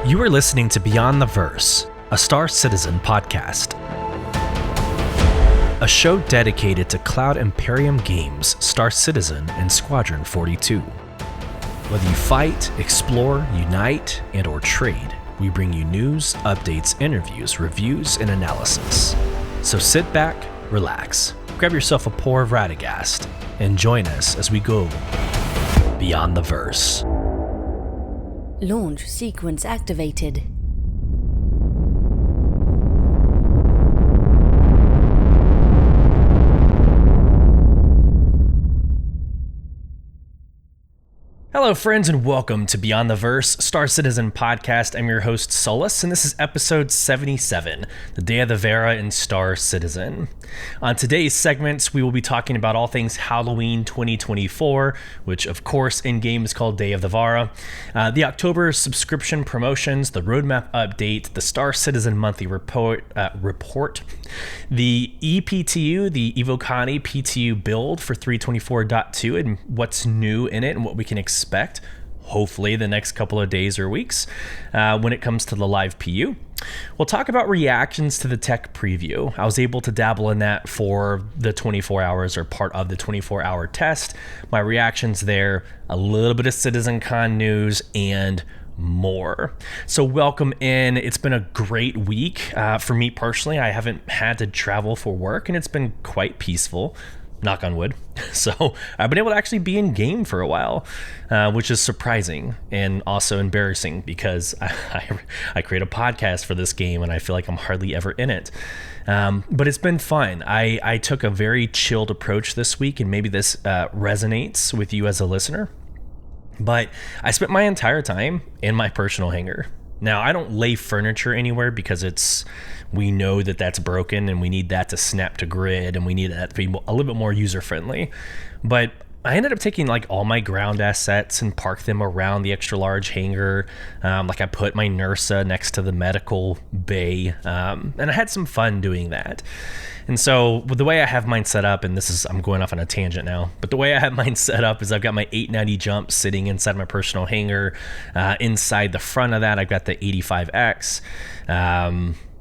You are listening to Beyond the Verse, a Star Citizen podcast. A show dedicated to Cloud Imperium Games, Star Citizen, and Squadron 42. Whether you fight, explore, unite, and or trade, we bring you news, updates, interviews, reviews, and analysis. So sit back, relax, grab yourself a pour of Radegast, and join us as we go Beyond the Verse. Launch sequence activated. Hello, friends, and welcome to Beyond the Verse, Star Citizen podcast. I'm your host, Sulyce, and this is episode 77, the day of the Vara in Star Citizen. On today's segments, we will be talking about all things Halloween 2024, which, of course, in-game is called Day of the Vara, the October subscription promotions, the roadmap update, the Star Citizen monthly report, the ePTU, the Evocani PTU build for 324.2, and what's new in it and what we can expect, hopefully, the next couple of days or weeks when it comes to the live PU. We'll talk about reactions to the tech preview. I was able to dabble in that for the 24 hours or part of the 24-hour test. My reactions there, a little bit of CitizenCon news, and more. So welcome in. It's been a great week. For me personally, I haven't had to travel for work, and it's been quite peaceful. Knock on wood. So I've been able to actually be in game for a while, which is surprising and also embarrassing because I create a podcast for this game and I feel like I'm hardly ever in it. But it's been fun. I took a very chilled approach this week, and maybe this resonates with you as a listener. But I spent my entire time in my personal hangar. Now, I don't lay furniture anywhere because we know that that's broken and we need that to snap to grid and we need that to be a little bit more user-friendly. But I ended up taking like all my ground assets and parked them around the extra large hangar. Like I put my Nursa next to the medical bay, and I had some fun doing that. And so the way I have mine set up, and I'm going off on a tangent now, but the way I have mine set up is I've got my 890 jump sitting inside my personal hangar. Inside the front of that, I've got the 85X.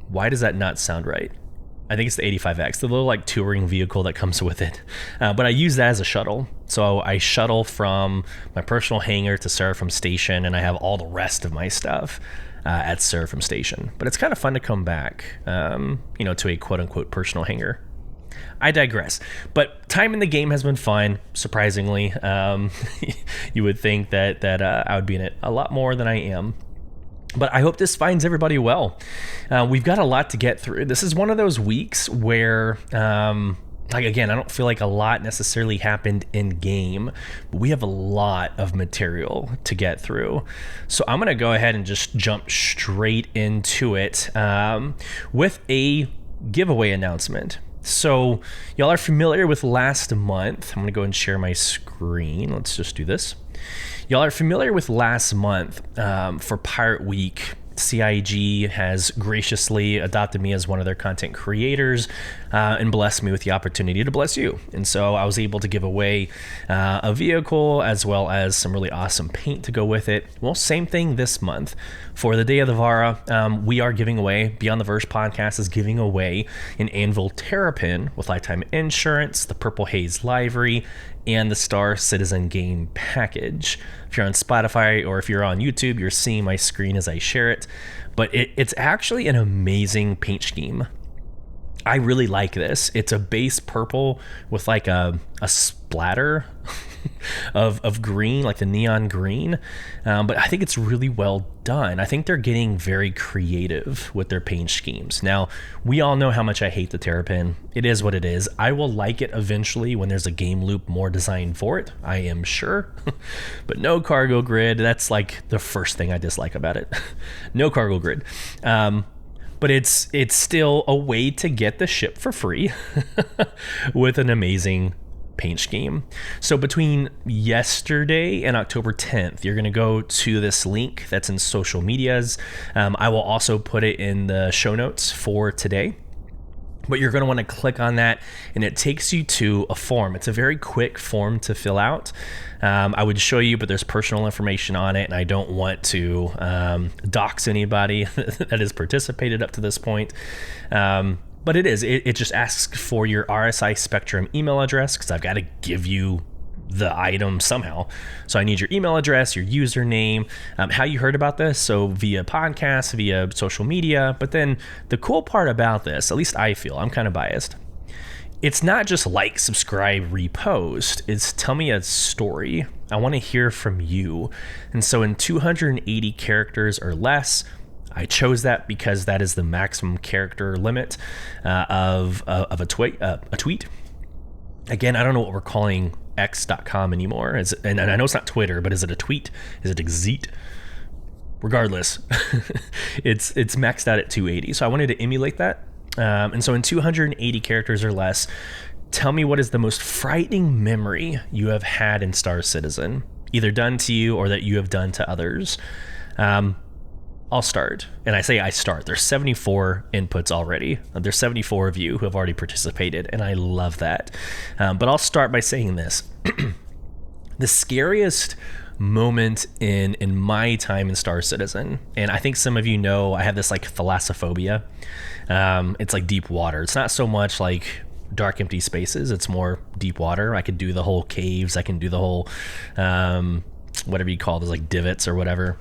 Why does that not sound right? I think it's the 85X, the little like touring vehicle that comes with it. But I use that as a shuttle. So I shuttle from my personal hangar to Seraphim Station, and I have all the rest of my stuff at Seraphim Station. But it's kind of fun to come back, to a quote-unquote personal hangar. I digress. But time in the game has been fun, surprisingly. You would think that I would be in it a lot more than I am. But I hope this finds everybody well. We've got a lot to get through. This is one of those weeks where, again, I don't feel like a lot necessarily happened in game, but we have a lot of material to get through. So I'm going to go ahead and just jump straight into it with a giveaway announcement. So y'all are familiar with last month. I'm going to go and share my screen. Let's just do this. Y'all are familiar with last month for Pirate Week. CIG has graciously adopted me as one of their content creators and blessed me with the opportunity to bless you. And so I was able to give away a vehicle as well as some really awesome paint to go with it. Well, same thing this month. For the Day of the Vara, we are giving away, Beyond the Verse podcast is giving away an Anvil Terrapin with lifetime insurance, the Purple Haze livery, and the Star Citizen game package. If you're on Spotify or if you're on YouTube, you're seeing my screen as I share it. But it's actually an amazing paint scheme. I really like this. It's a base purple with like a splatter of green, like the neon green. But I think it's really well done. I think they're getting very creative with their paint schemes. Now, we all know how much I hate the Terrapin. It is what it is. I will like it eventually when there's a game loop more designed for it, I am sure. But no cargo grid. That's like the first thing I dislike about it. No cargo grid. But it's still a way to get the ship for free with an amazing paint scheme. So between yesterday and October 10th, you're going to go to this link that's in social medias. I will also put it in the show notes for today. But you're going to want to click on that, and it takes you to a form. It's a very quick form to fill out. I would show you, but there's personal information on it, and I don't want to dox anybody that has participated up to this point. But it just asks for your RSI Spectrum email address, because I've got to give you the item somehow. So I need your email address, your username, how you heard about this. So via podcast, via social media. But then the cool part about this, at least I feel, I'm kind of biased. It's not just like, subscribe, repost. It's tell me a story. I want to hear from you. And so in 280 characters or less, I chose that because that is the maximum character limit of a tweet. Again, I don't know what we're calling x.com anymore. And I know it's not Twitter, but is it a tweet? Is it a xeet? Regardless, it's maxed out at 280. So I wanted to emulate that. And so in 280 characters or less, tell me what is the most frightening memory you have had in Star Citizen, either done to you or that you have done to others. I'll start. And I say I start. There's 74 inputs already. There's 74 of you who have already participated, and I love that. But I'll start by saying this. The scariest moment in my time in Star Citizen, and I think some of you know I have this like thalassophobia. It's like deep water. It's not so much like dark empty spaces. It's more deep water. I could do the whole caves. I can do the whole whatever you call those, like divots or whatever.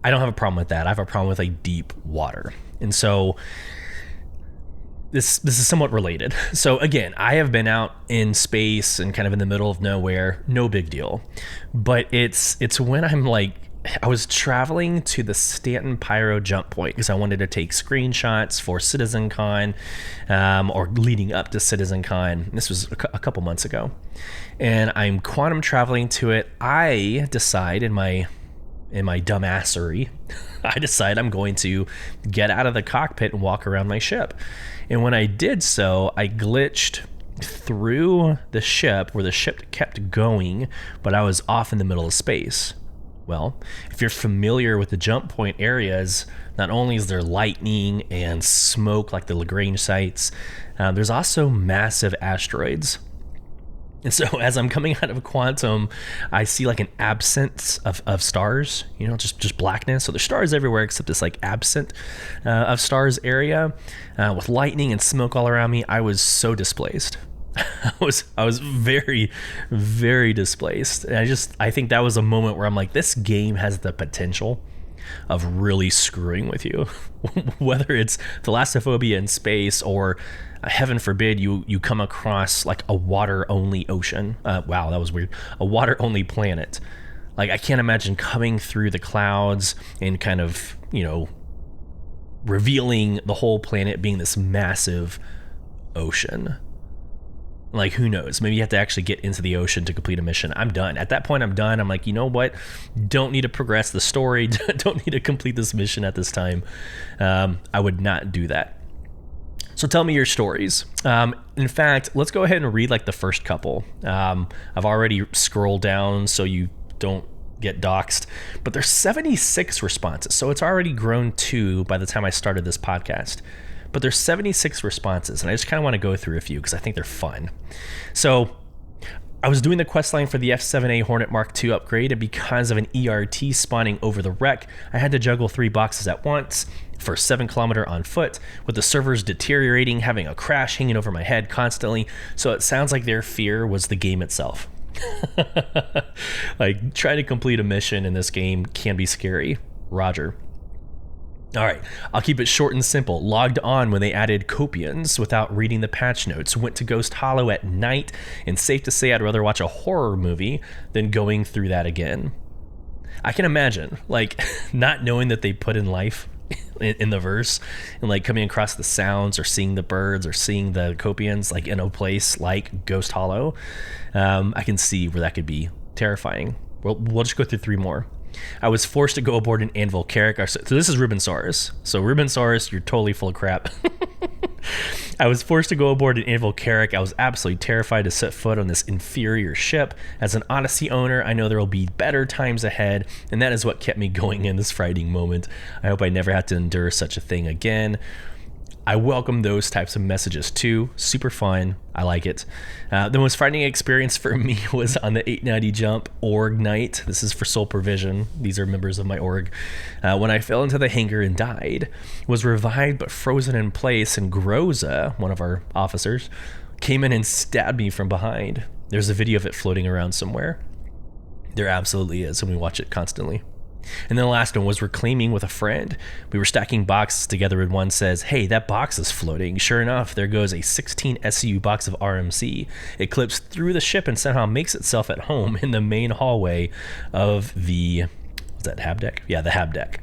I don't have a problem with that. I have a problem with like deep water. And so this is somewhat related. So again, I have been out in space and kind of in the middle of nowhere, no big deal. But it's when I'm like, I was traveling to the Stanton Pyro jump point because I wanted to take screenshots for CitizenCon, or leading up to CitizenCon. This was a couple months ago. And I'm quantum traveling to it. I decide in my dumbassery, I decide I'm going to get out of the cockpit and walk around my ship. And when I did so, I glitched through the ship where the ship kept going, but I was off in the middle of space. Well, if you're familiar with the jump point areas, not only is there lightning and smoke like the Lagrange sites, there's also massive asteroids. And so as I'm coming out of quantum, I see like an absence of stars, just blackness. So there's stars everywhere except this like absent of stars area with lightning and smoke all around me. I was so displaced. I was very, very displaced. And I think that was a moment where I'm like, this game has the potential of really screwing with you, whether it's thalassophobia in space or heaven forbid you come across like a water only ocean. Wow, that was weird. A water only planet. Like I can't imagine coming through the clouds and kind of, revealing the whole planet being this massive ocean. Like, who knows? Maybe you have to actually get into the ocean to complete a mission. I'm done. At that point, I'm done. I'm like, you know what? Don't need to progress the story. Don't need to complete this mission at this time. I would not do that. So tell me your stories. In fact, let's go ahead and read like the first couple. I've already scrolled down so you don't get doxxed, but there's 76 responses. So it's already grown 2 by the time I started this podcast. But there's 76 responses, and I just kind of want to go through a few because I think they're fun. So I was doing the quest line for the F7A Hornet Mark II upgrade, and because of an ERT spawning over the wreck, I had to juggle 3 boxes at once for 7 kilometers on foot, with the servers deteriorating, having a crash hanging over my head constantly. So it sounds like their fear was the game itself. Like, trying to complete a mission in this game can be scary. Roger. All right, I'll keep it short and simple. Logged on when they added Copians without reading the patch notes. Went to Ghost Hollow at night, and safe to say I'd rather watch a horror movie than going through that again. I can imagine, like, not knowing that they put in life in the verse, and like coming across the sounds or seeing the birds or seeing the Copians like in a place like Ghost Hollow. I can see where that could be terrifying. We'll just go through 3 more. I was forced to go aboard an Anvil Carrack. So this is Rubensaurus. So Rubensaurus, you're totally full of crap. I was forced to go aboard an Anvil Carrack. I was absolutely terrified to set foot on this inferior ship. As an Odyssey owner, I know there will be better times ahead, and that is what kept me going in this frightening moment. I hope I never have to endure such a thing again. I welcome those types of messages too. Super fun. I like it. The most frightening experience for me was on the 890 jump org night. This is for Sole Provision. These are members of my org. When I fell into the hangar and died, was revived but frozen in place, and Groza, one of our officers, came in and stabbed me from behind. There's a video of it floating around somewhere. There absolutely is, and we watch it constantly. And then the last one was reclaiming with a friend. We were stacking boxes together and one says, hey, that box is floating. Sure enough, there goes a 16 SCU box of RMC. It clips through the ship and somehow makes itself at home in the main hallway of the, was that hab deck? Yeah, the hab deck.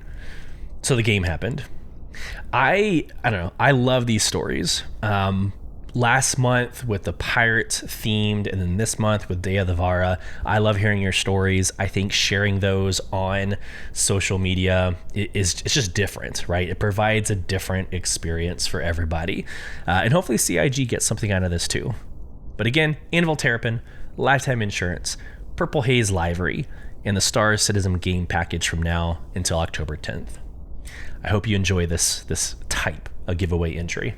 So the game happened. I don't know. I love these stories. Last month with the pirate themed, and then this month with Day of the Vara. I love hearing your stories. I think sharing those on social media it's just different, right? It provides a different experience for everybody. And hopefully CIG gets something out of this too. But again, Anvil Terrapin, lifetime insurance, Purple Haze Livery, and the Star Citizen game package from now until October 10th. I hope you enjoy this type of giveaway entry.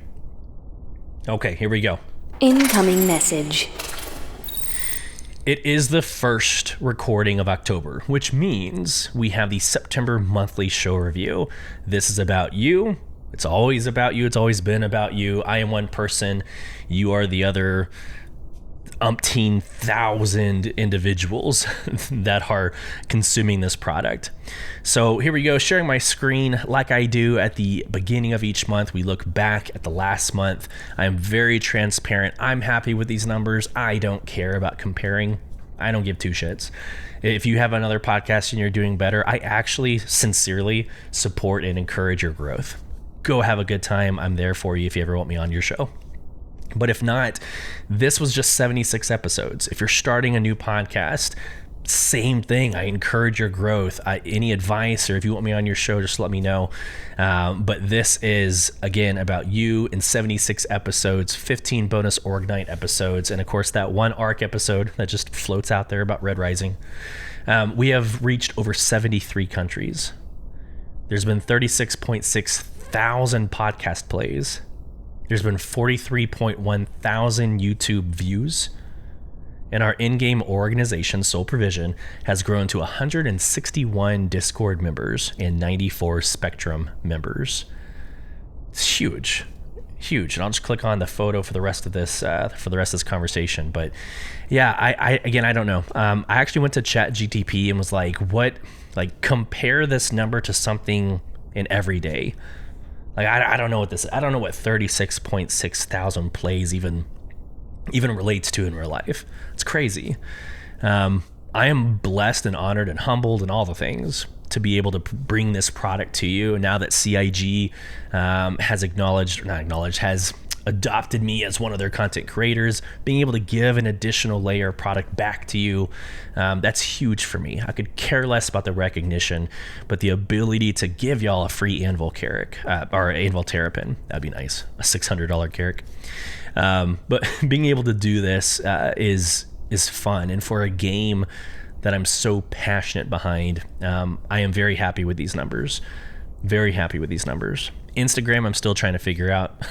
Okay, here we go. Incoming message. It is the first recording of October, which means we have the September monthly show review. This is about you. It's always about you. It's always been about you. I am one person. You are the other umpteen thousand individuals that are consuming this product. So here we go, sharing my screen like I do at the beginning of each month. We look back at the last month. I am very transparent. I'm happy with these numbers. I don't care about comparing. I don't give two shits. If you have another podcast and you're doing better, I actually sincerely support and encourage your growth. Go have a good time. I'm there for you if you ever want me on your show. But if not, this was just 76 episodes. If you're starting a new podcast, same thing. I encourage your growth. Any advice, or if you want me on your show, just let me know. But this is, again, about you in 76 episodes, 15 bonus Org Night episodes, and of course that one ARC episode that just floats out there about Red Rising. We have reached over 73 countries. There's been 36.6 thousand podcast plays. There's been 43.1 thousand YouTube views, and our in-game organization, Sole Provision, has grown to 161 Discord members and 94 Spectrum members. It's huge, huge. And I'll just click on the photo for the rest of this conversation. But yeah, I don't know. I actually went to ChatGTP and was like, compare this number to something in everyday. Like, I don't know what I don't know what 36.6 thousand plays even relates to in real life. It's crazy. I am blessed and honored and humbled and all the things to be able to bring this product to you. And now that CIG has adopted me as one of their content creators, being able to give an additional layer of product back to you, that's huge for me. I could care less about the recognition, but the ability to give y'all a free Anvil Carrick, or Anvil Terrapin, that'd be nice, a $600 Carrick. But being able to do this is fun, and for a game that I'm so passionate behind, I am very happy with these numbers. Very happy with these numbers. Instagram, I'm still trying to figure out.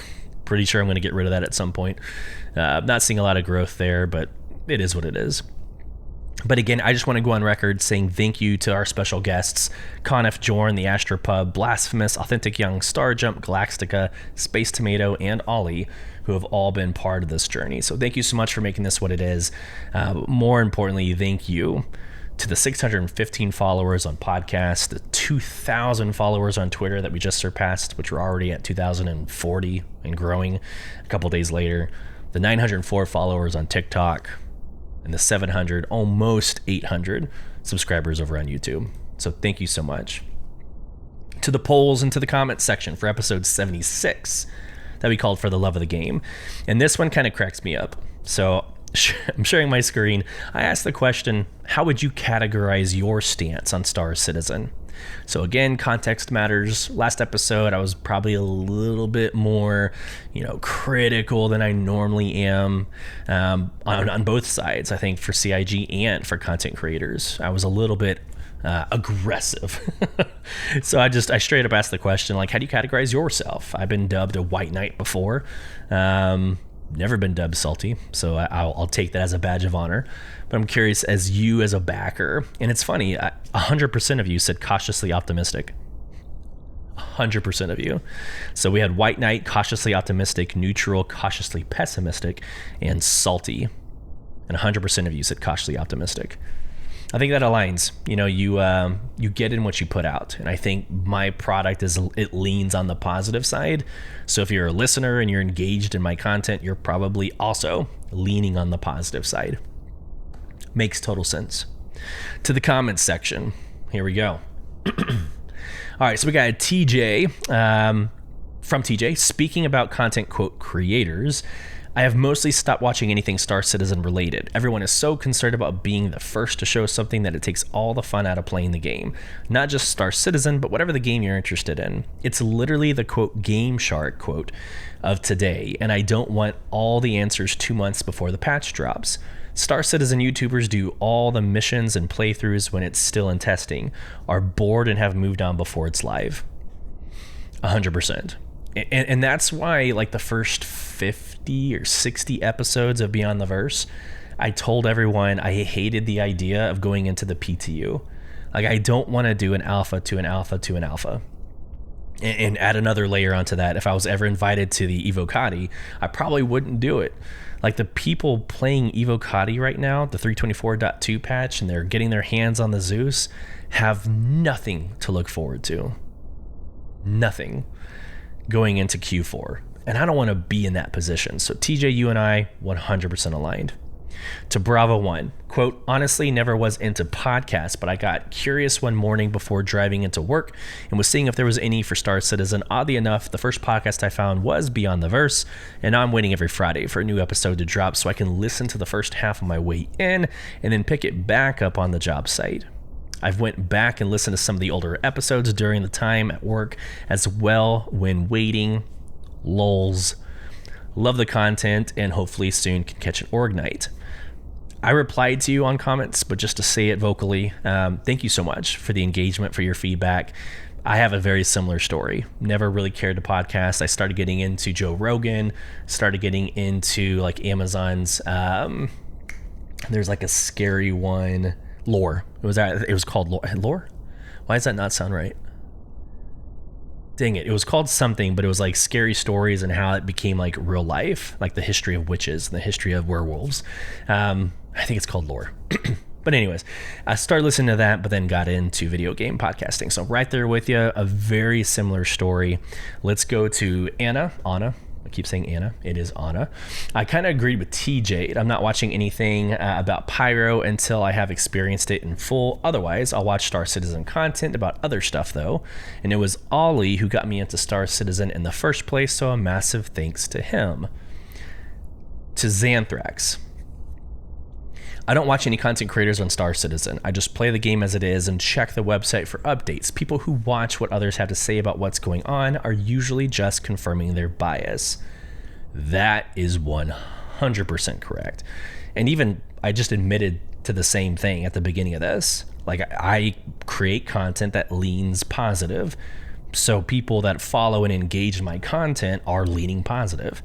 Pretty sure I'm going to get rid of that at some point. Not seeing a lot of growth there, but it is what it is. But again, I just want to go on record saying thank you to our special guests, Conif Jorn, the Astropub, Blasphemous, Authentic Young, Starjump, Galactica, Space Tomato, and Ollie, who have all been part of this journey. So thank you so much for making this what it is. More importantly, thank you to the 615 followers on podcast, the 2,000 followers on Twitter that we just surpassed, which we're already at 2,040 and growing a couple days later, the 904 followers on TikTok, and the 700, almost 800 subscribers over on YouTube. So thank you so much. To the polls and to the comments section for episode 76 that we called For the Love of the Game. And this one kind of cracks me up. So I'm sharing my screen. I asked the question, how would you categorize your stance on Star Citizen? So again, context matters. Last episode, I was probably a little bit more, critical than I normally am on both sides. I think for CIG and for content creators, I was a little bit aggressive. So I straight up asked the question, like, how do you categorize yourself? I've been dubbed a white knight before. Never been dubbed salty, so I'll take that as a badge of honor. But I'm curious, as you as a backer, and it's funny, 100% of you said cautiously optimistic. 100% of you. So we had white knight, cautiously optimistic, neutral, cautiously pessimistic, and salty. And 100% of you said cautiously optimistic. I think that aligns. You get in what you put out, and I think my product it leans on the positive side. So if you're a listener and you're engaged in my content, you're probably also leaning on the positive side. Makes total sense. To the comments section, here we go. All right, so we got a TJ from TJ speaking about content quote creators. I have mostly stopped watching anything Star Citizen related. Everyone is so concerned about being the first to show something that it takes all the fun out of playing the game. Not just Star Citizen, but whatever the game you're interested in. It's literally the quote Game Shark quote of today, and I don't want all the answers 2 months before the patch drops. Star Citizen YouTubers do all the missions and playthroughs when it's still in testing, are bored and have moved on before it's live. 100%. And that's why, like, the first 50 or 60 episodes of Beyond the Verse, I told everyone I hated the idea of going into the PTU. Like, I don't want to do an alpha to an alpha to an alpha. And add another layer onto that. If I was ever invited to the Evocati, I probably wouldn't do it. Like, the people playing Evocati right now, the 324.2 patch, and they're getting their hands on the Zeus, have nothing to look forward to. Nothing. Going into Q4. And I don't want to be in that position. So TJ, you and I, 100% aligned. To Bravo 1, quote, honestly never was into podcasts, but I got curious one morning before driving into work and was seeing if there was any for Star Citizen. Oddly enough, the first podcast I found was Beyond the Verse, and now I'm waiting every Friday for a new episode to drop so I can listen to the first half on my way in and then pick it back up on the job site. I've went back and listened to some of the older episodes during the time at work as well when waiting. Lols. Love the content and hopefully soon can catch an org night. I replied to you on comments, but just to say it vocally, thank you so much for the engagement, for your feedback. I have a very similar story. Never really cared to podcast. I started getting into Joe Rogan, started getting into like Amazon's, there's like a scary one, Lore. It was called Lore? Why does that not sound right? Dang it. It was called something, but it was like scary stories and how it became like real life, like the history of witches and the history of werewolves. I think it's called Lore. But anyways, I started listening to that, but then got into video game podcasting. So right there with you, a very similar story. Let's go to Anna. I keep saying Anna. It is Anna. I kind of agreed with TJ. I'm not watching anything about Pyro until I have experienced it in full. Otherwise, I'll watch Star Citizen content about other stuff, though. And it was Ollie who got me into Star Citizen in the first place, so a massive thanks to him. To Xanthrax. I don't watch any content creators on Star Citizen. I just play the game as it is and check the website for updates. People who watch what others have to say about what's going on are usually just confirming their bias. That is 100% correct. And even I just admitted to the same thing at the beginning of this. Like, I create content that leans positive. So people that follow and engage in my content are leaning positive.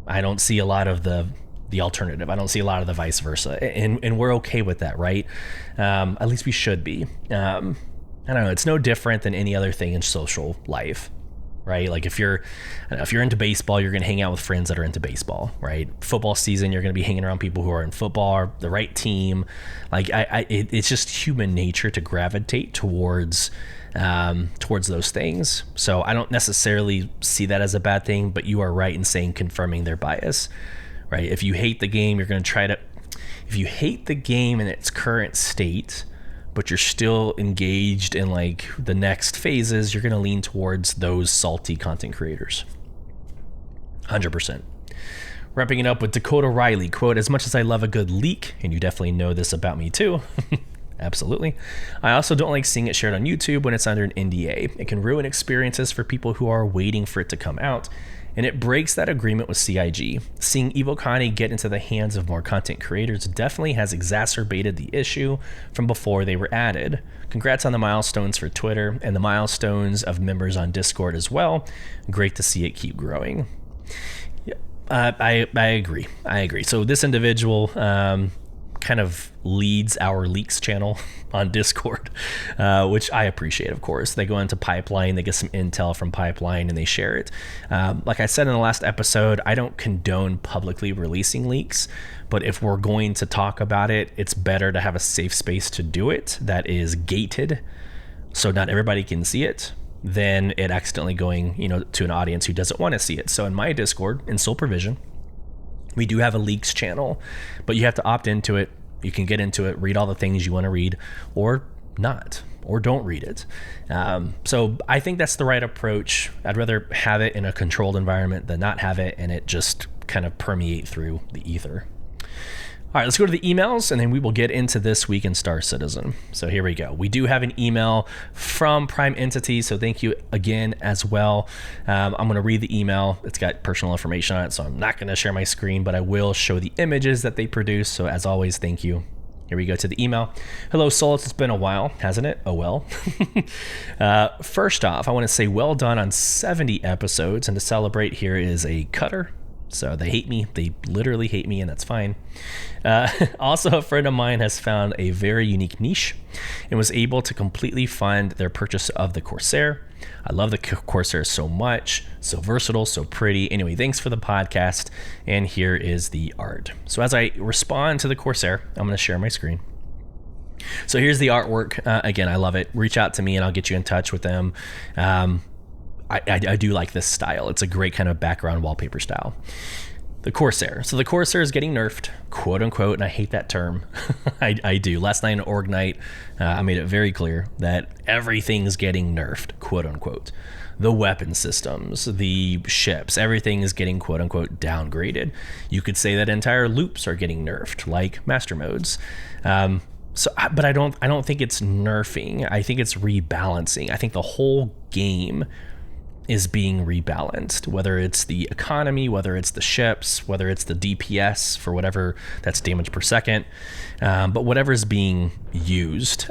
I don't see a lot of the alternative. I don't see a lot of the vice versa. And we're okay with that, right? At least we should be. I don't know. It's no different than any other thing in social life, right? Like if you're into baseball, you're going to hang out with friends that are into baseball, right? Football season, you're going to be hanging around people who are in football, or the right team. Like it's just human nature to gravitate towards those things. So I don't necessarily see that as a bad thing, but you are right in saying confirming their bias. Right? If you hate the game, you're going to try to... If you hate the game in its current state, but you're still engaged in like the next phases, you're going to lean towards those salty content creators. 100%. Wrapping it up with Dakota Riley, quote, as much as I love a good leak, and you definitely know this about me too, absolutely, I also don't like seeing it shared on YouTube when it's under an NDA. It can ruin experiences for people who are waiting for it to come out. and it breaks that agreement with CIG. Seeing EvoConi get into the hands of more content creators definitely has exacerbated the issue from before they were added. Congrats on the milestones for Twitter and the milestones of members on Discord as well. Great to see it keep growing. Yeah, I agree. So this individual kind of leads our leaks channel on Discord, which I appreciate, of course. They go into Pipeline, they get some intel from Pipeline, and they share it. Like I said in the last episode, I don't condone publicly releasing leaks, but if we're going to talk about it, it's better to have a safe space to do it that is gated so not everybody can see it than it accidentally going, to an audience who doesn't want to see it. So in my Discord, in Sole Provision, we do have a leaks channel, but you have to opt into it. You can get into it, read all the things you want to read, or not, or don't read it. So I think that's the right approach. I'd rather have it in a controlled environment than not have it and it just kind of permeate through the ether. All right, let's go to the emails, and then we will get into this week in Star Citizen. So here we go. We do have an email from Prime Entity, so thank you again as well. I'm going to read the email. It's got personal information on it, so I'm not going to share my screen, but I will show the images that they produce. So as always, thank you. Here we go to the email. Hello, Sulyce. It's been a while, hasn't it? Oh, well. First off, I want to say well done on 70 episodes, and to celebrate, here is a cutter. So they hate me. They literally hate me, and that's fine. Also, a friend of mine has found a very unique niche and was able to completely fund their purchase of the Corsair. I love the Corsair so much. So versatile, so pretty. Anyway, thanks for the podcast. And here is the art. So as I respond to the Corsair, I'm going to share my screen. So here's the artwork. Again, I love it. Reach out to me and I'll get you in touch with them. I do like this style. It's a great kind of background wallpaper style. The Corsair. So the Corsair is getting nerfed, quote unquote, and I hate that term. I do. Last night in Org Night, I made it very clear that everything's getting nerfed, quote unquote. The weapon systems, the ships, everything is getting quote unquote downgraded. You could say that entire loops are getting nerfed, like master modes. But I don't think it's nerfing. I think it's rebalancing. I think the whole game is being rebalanced, whether it's the economy, whether it's the ships, whether it's the DPS for whatever that's damage per second, but whatever is being used,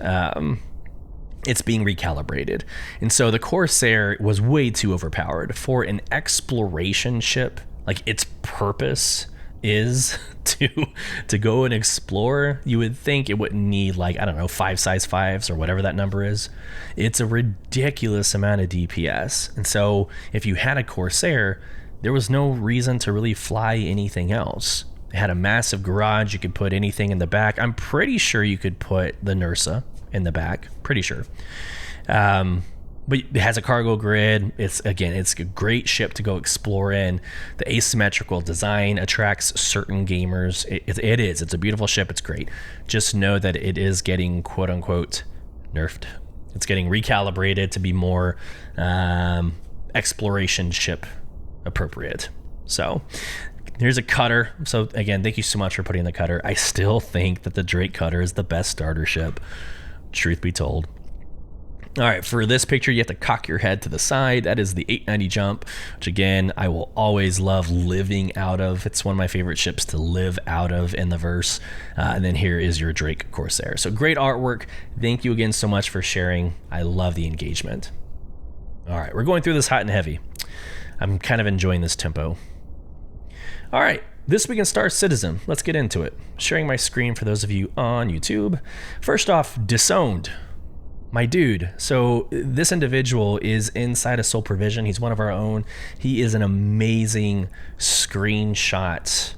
it's being recalibrated. And so the Corsair was way too overpowered for an exploration ship. Like, its purpose is to go and explore. You would think it wouldn't need, like, I don't know, 5 size 5s or whatever that number is. It's a ridiculous amount of DPS. And so if you had a Corsair, there was no reason to really fly anything else. It had a massive garage. You could put anything in the back. I'm pretty sure you could put the Nursa in the back. Pretty sure. But it has a cargo grid. It's a great ship to go explore in. The asymmetrical design attracts certain gamers. It's a beautiful ship. It's great. Just know that it is getting quote unquote nerfed. It's getting recalibrated to be more exploration ship appropriate. So here's a cutter. So again, thank you so much for putting the cutter. I still think that the Drake cutter is the best starter ship, truth be told. All right, for this picture, you have to cock your head to the side. That is the 890 jump, which again, I will always love living out of. It's one of my favorite ships to live out of in the verse. And then here is your Drake Corsair. So great artwork. Thank you again so much for sharing. I love the engagement. All right, we're going through this hot and heavy. I'm kind of enjoying this tempo. All right, this week in Star Citizen. Let's get into it. Sharing my screen for those of you on YouTube. First off, Disowned. My dude. So this individual is inside of Sole Provision. He's one of our own. He is an amazing screenshot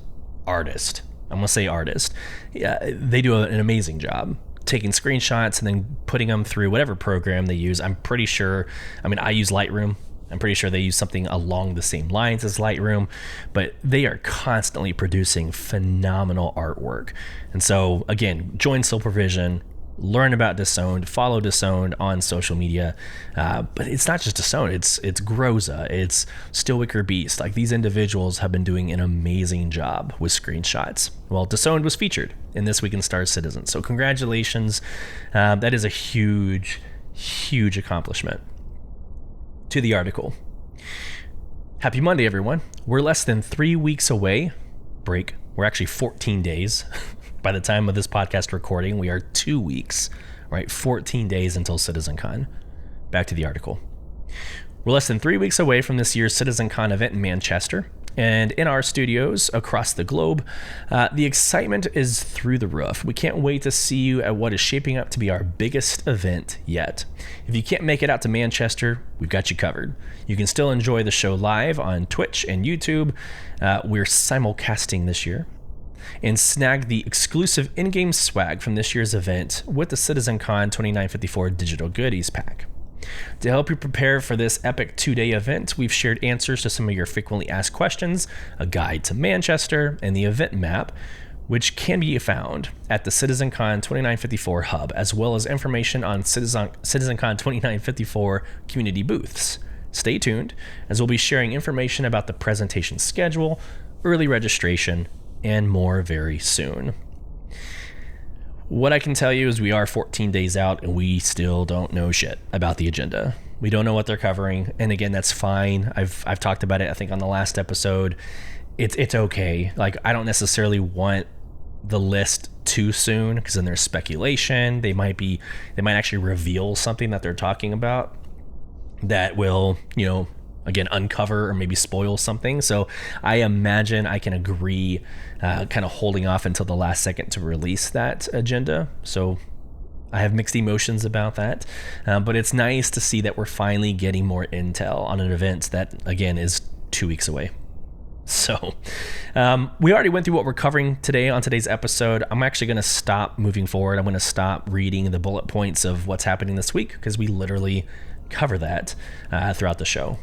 artist. I'm gonna say artist. Yeah, they do an amazing job taking screenshots and then putting them through whatever program they use. I'm pretty sure, I use Lightroom. I'm pretty sure they use something along the same lines as Lightroom, but they are constantly producing phenomenal artwork. And so again, join Sole Provision, learn about Disowned, follow Disowned on social media. But it's not just Disowned, it's Groza, it's Stillwicker Beast. Like, these individuals have been doing an amazing job with screenshots. Well, Disowned was featured in This Week in Star Citizen. So congratulations. That is a huge, huge accomplishment. To the article. Happy Monday, everyone. We're less than 3 weeks away. We're actually 14 days. By the time of this podcast recording, we are 2 weeks, right? 14 days until CitizenCon. Back to the article. We're less than 3 weeks away from this year's CitizenCon event in Manchester. And in our studios across the globe, the excitement is through the roof. We can't wait to see you at what is shaping up to be our biggest event yet. If you can't make it out to Manchester, we've got you covered. You can still enjoy the show live on Twitch and YouTube. We're simulcasting this year. And snag the exclusive in-game swag from this year's event with the CitizenCon 2954 Digital Goodies Pack. To help you prepare for this epic 2-day event, we've shared answers to some of your frequently asked questions, a guide to Manchester, and the event map, which can be found at the CitizenCon 2954 hub, as well as information on CitizenCon 2954 community booths. Stay tuned, as we'll be sharing information about the presentation schedule, early registration, and more very soon. What I can tell you is we are 14 days out and we still don't know shit about the agenda. We don't know what they're covering. And again, that's fine. I've talked about it, I think, on the last episode. It's okay. Like, I don't necessarily want the list too soon because then there's speculation. They might actually reveal something that they're talking about that will, again, uncover or maybe spoil something. So I imagine I can agree kind of holding off until the last second to release that agenda. So I have mixed emotions about that. But it's nice to see that we're finally getting more intel on an event that, again, is 2 weeks away. So we already went through what we're covering today on today's episode. I'm actually going to stop moving forward. I'm going to stop reading the bullet points of what's happening this week because we literally cover that throughout the show.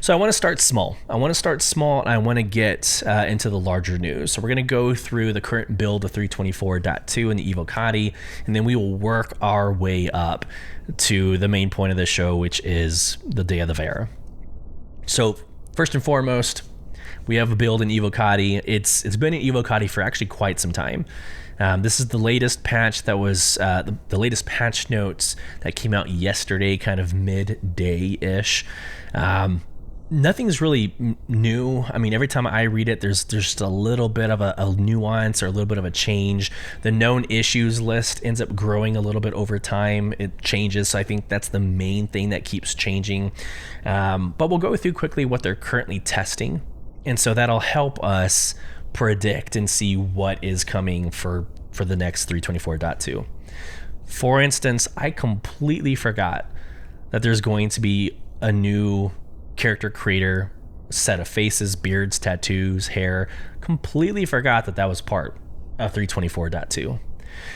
So I want to start small. And I want to get into the larger news. So we're going to go through the current build of 324.2 and the Evocati, and then we will work our way up to the main point of the show, which is the day of the Vara. So first and foremost, we have a build in Evocati. It's been in Evocati for actually quite some time. This is the latest patch that was the latest patch notes that came out yesterday, kind of midday-ish. Nothing's really new. I mean, every time I read it, there's just a little bit of a nuance or a little bit of a change. The known issues list ends up growing a little bit over time. It changes, so I think that's the main thing that keeps changing. But we'll go through quickly what they're currently testing, and so that'll help us predict and see what is coming for the next 324.2. For instance, I completely forgot that there's going to be a new character creator set of faces, beards, tattoos, hair. Completely forgot that was part of 324.2.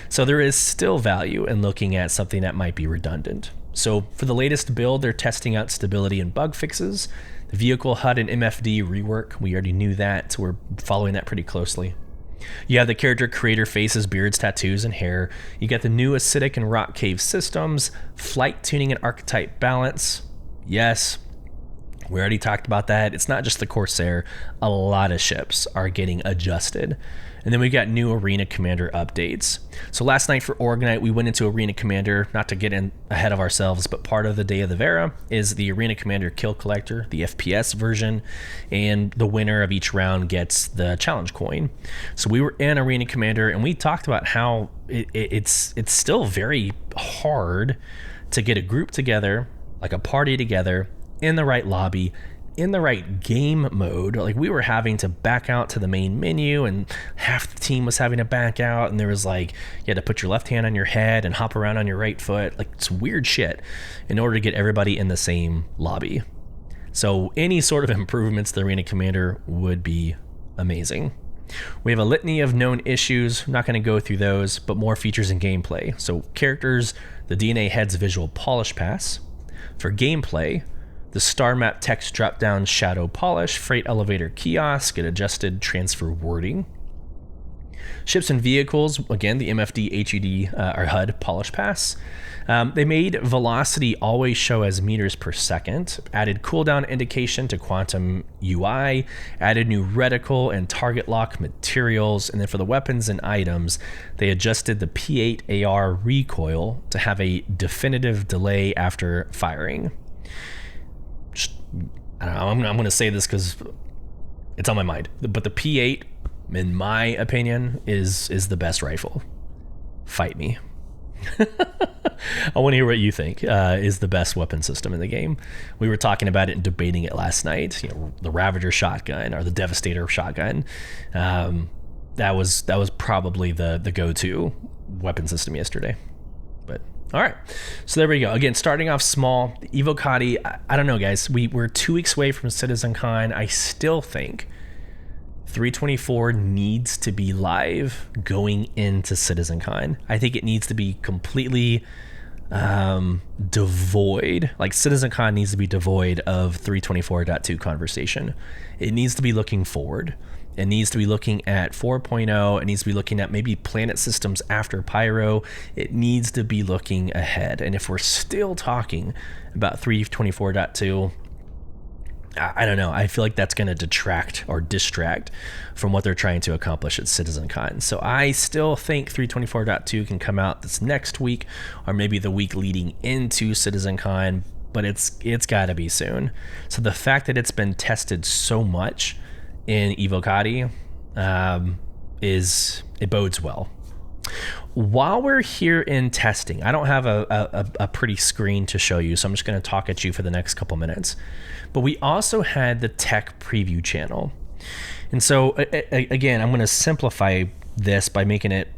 So there is still value in looking at something that might be redundant. So for the latest build, they're testing out stability and bug fixes. The vehicle HUD and MFD rework, we already knew that, so we're following that pretty closely. You have the character creator faces, beards, tattoos, and hair. You got the new acidic and rock cave systems, flight tuning and archetype balance. Yes, we already talked about that. It's not just the Corsair. A lot of ships are getting adjusted. And then we got new Arena Commander updates. So last night for Org Night, we went into Arena Commander, not to get in ahead of ourselves, but part of the Day of the Vara is the Arena Commander Kill Collector, the FPS version, and the winner of each round gets the challenge coin. So we were in Arena Commander, and we talked about how it's still very hard to get a group together, like a party together, in the right lobby, in the right game mode. Like, we were having to back out to the main menu, and half the team was having to back out, and there was like, you had to put your left hand on your head and hop around on your right foot. Like, it's weird shit in order to get everybody in the same lobby. So any sort of improvements to the Arena Commander would be amazing. We have a litany of known issues. I'm not going to go through those, but more features in gameplay. So characters, the DNA Heads Visual Polish Pass. For gameplay, the star map text drop-down shadow polish, freight elevator kiosk, and adjusted transfer wording. Ships and vehicles, again, the MFD HUD or HUD polish pass. They made velocity always show as meters per second, added cooldown indication to quantum UI, added new reticle and target lock materials, and then for the weapons and items, they adjusted the P8 AR recoil to have a definitive delay after firing. I don't know, I'm going to say this because it's on my mind, but the P8, in my opinion, is the best rifle. Fight me. I want to hear what you think is the best weapon system in the game. We were talking about it and debating it last night. The Ravager shotgun or the Devastator shotgun. That was probably the go-to weapon system yesterday. But all right, so there we go. Again, starting off small. Evocati, I don't know, guys. We're 2 weeks away from CitizenCon. I still think 324 needs to be live going into CitizenCon. I think it needs to be completely devoid. Like CitizenCon needs to be devoid of 324.2 conversation. It needs to be looking forward. It needs to be looking at 4.0. It needs to be looking at maybe planet systems after Pyro. It needs to be looking ahead. And if we're still talking about 324.2, I don't know. I feel like that's going to detract or distract from what they're trying to accomplish at CitizenCon. So I still think 324.2 can come out this next week or maybe the week leading into CitizenCon, but it's got to be soon. So the fact that it's been tested so much in Evocati it bodes well. While we're here in testing, I don't have a pretty screen to show you, so I'm just going to talk at you for the next couple minutes. But we also had the tech preview channel. And so, again, I'm going to simplify this by making it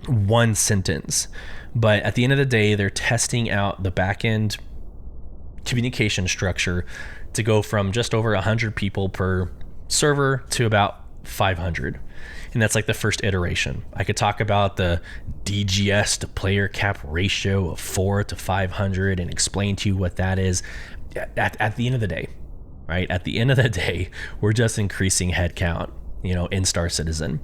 one sentence. But at the end of the day, they're testing out the back-end communication structure to go from just over 100 people per server to about 500. And that's like the first iteration. I could talk about the DGS to player cap ratio of 4 to 500 and explain to you what that is. At the end of the day, right? At the end of the day, we're just increasing head count, in Star Citizen.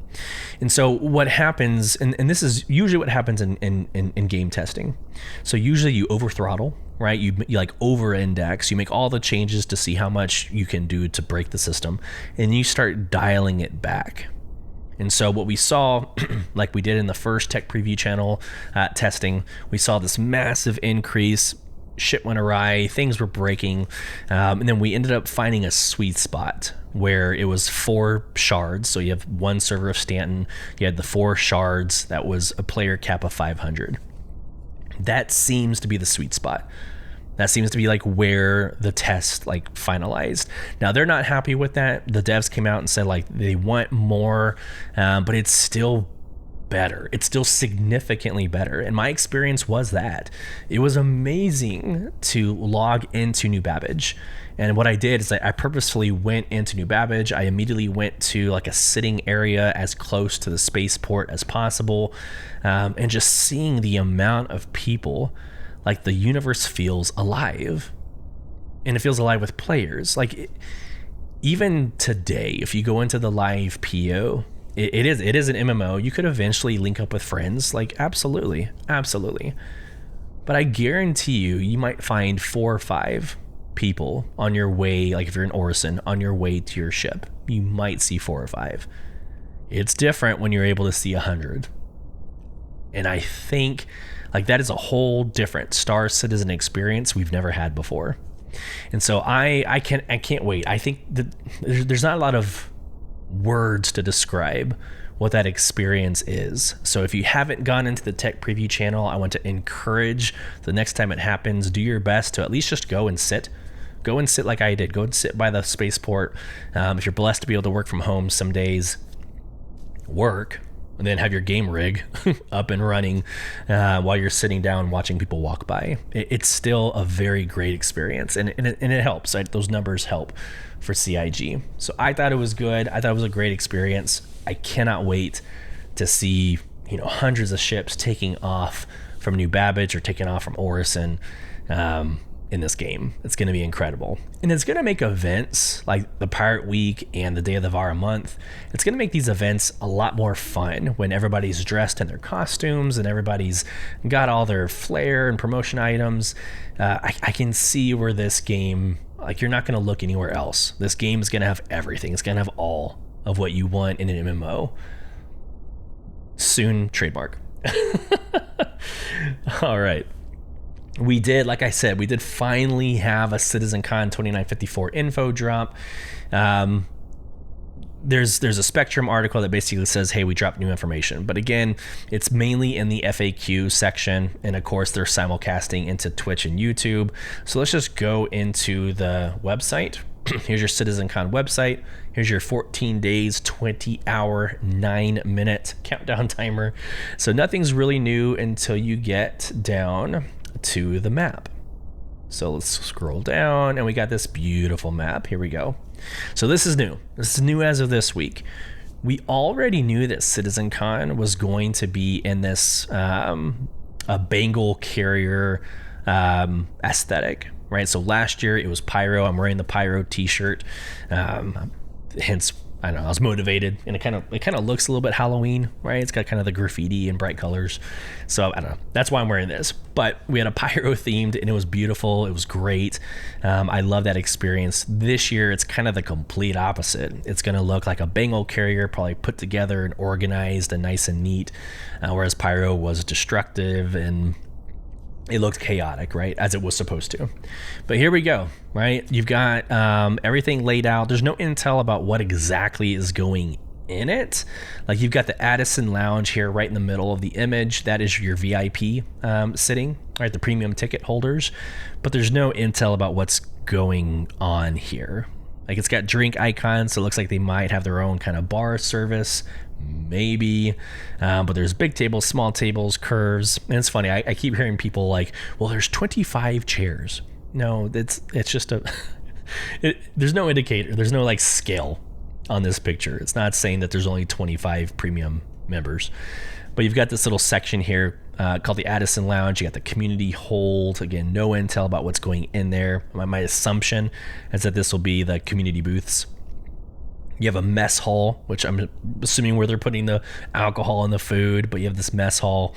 And so what happens, and this is usually what happens in game testing. So usually you over throttle, right? You like over index, you make all the changes to see how much you can do to break the system, and you start dialing it back. And so what we saw, like we did in the first tech preview channel testing, we saw this massive increase. Shit went awry, things were breaking, and then we ended up finding a sweet spot where it was 4 shards. So you have one server of Stanton, you had the 4 shards, that was a player cap of 500. That seems to be the sweet spot. That seems to be like where the test like finalized. Now they're not happy with that. The devs came out and said like they want more, but it's still better. It's still significantly better. And my experience was that it was amazing to log into New Babbage. And what I did is I purposefully went into New Babbage. I immediately went to like a sitting area as close to the spaceport as possible. And just seeing the amount of people, like the universe feels alive, and it feels alive with players. Like even today, if you go into the live PO, it is an MMO. You could eventually link up with friends, like absolutely. But I guarantee you might find 4 or 5 people on your way. Like if you're in Orison, on your way to your ship, you might see 4 or 5. It's different when you're able to see 100. And I think like that is a whole different Star Citizen experience we've never had before. And so I can't wait. I think that there's not a lot of words to describe what that experience is. So if you haven't gone into the tech preview channel, I want to encourage the next time it happens, do your best to at least just go and sit like I did. Go and sit by the spaceport. If you're blessed to be able to work from home some days, work, and then have your game rig up and running while you're sitting down watching people walk by. It's still a very great experience, and it helps. Right? Those numbers help for CIG. So I thought it was good. I thought it was a great experience. I cannot wait to see hundreds of ships taking off from New Babbage or taking off from Orison in this game. It's going to be incredible. And it's going to make events like the Pirate Week and the Day of the Vara month, it's going to make these events a lot more fun when everybody's dressed in their costumes and everybody's got all their flair and promotion items. I can see where this game, like you're not going to look anywhere else. This game is going to have everything. It's going to have all of what you want in an MMO. Soon, trademark. All right. we did, like I said, we did finally have a CitizenCon 2954 info drop. There's a Spectrum article that basically says, hey, we dropped new information. But again, it's mainly in the FAQ section. And of course, they're simulcasting into Twitch and YouTube. So let's just go into the website. Here's your CitizenCon website. Here's your 14 days, 20 hour, 9-minute countdown timer. So nothing's really new until you get down to the map. So let's scroll down and we got this beautiful map. Here we go. So this is new. This is new as of this week. We already knew that CitizenCon was going to be in this a Bengal carrier aesthetic, right? So last year it was Pyro. I'm wearing the Pyro t-shirt. Hence, I don't know, I was motivated, and it kind of looks a little bit Halloween, right? It's got kind of the graffiti and bright colors. So I don't know. That's why I'm wearing this. But we had a Pyro themed, and it was beautiful. It was great. I love that experience. This year, it's kind of the complete opposite. It's going to look like a Bengal carrier, probably put together and organized and nice and neat, whereas Pyro was destructive and it looked chaotic, right, as it was supposed to. But here we go, right? You've got everything laid out. There's no intel about what exactly is going in it. Like, you've got the Addison Lounge here right in the middle of the image. That is your VIP sitting, right, the premium ticket holders. But there's no intel about what's going on here. Like, it's got drink icons, so it looks like they might have their own kind of bar service, maybe, but there's big tables, small tables, curves. And it's funny, I keep hearing people like, well, there's 25 chairs. No, it's just there's no indicator, there's no like scale on this picture. It's not saying that there's only 25 premium members. But you've got this little section here called the Addison Lounge. You got the community hold. Again, no intel about what's going in there. My assumption is that this will be the community booths. You have a mess hall, which I'm assuming where they're putting the alcohol and the food, but you have this mess hall.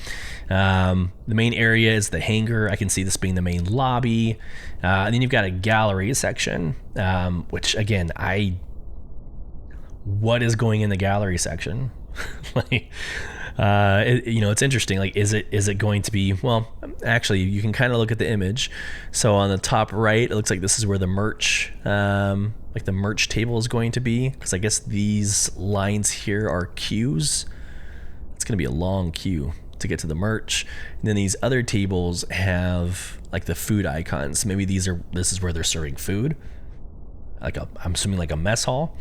The main area is the hangar. I can see this being the main lobby. And then you've got a gallery section, which again, what is going in the gallery section? Like, it's interesting. Like, is it going to be, well, actually you can kind of look at the image. So on the top right, it looks like this is where the merch, like the merch table is going to be, because I guess these lines here are queues. It's going to be a long queue to get to the merch. And then these other tables have like the food icons. Maybe this is where they're serving food. I'm assuming like a mess hall.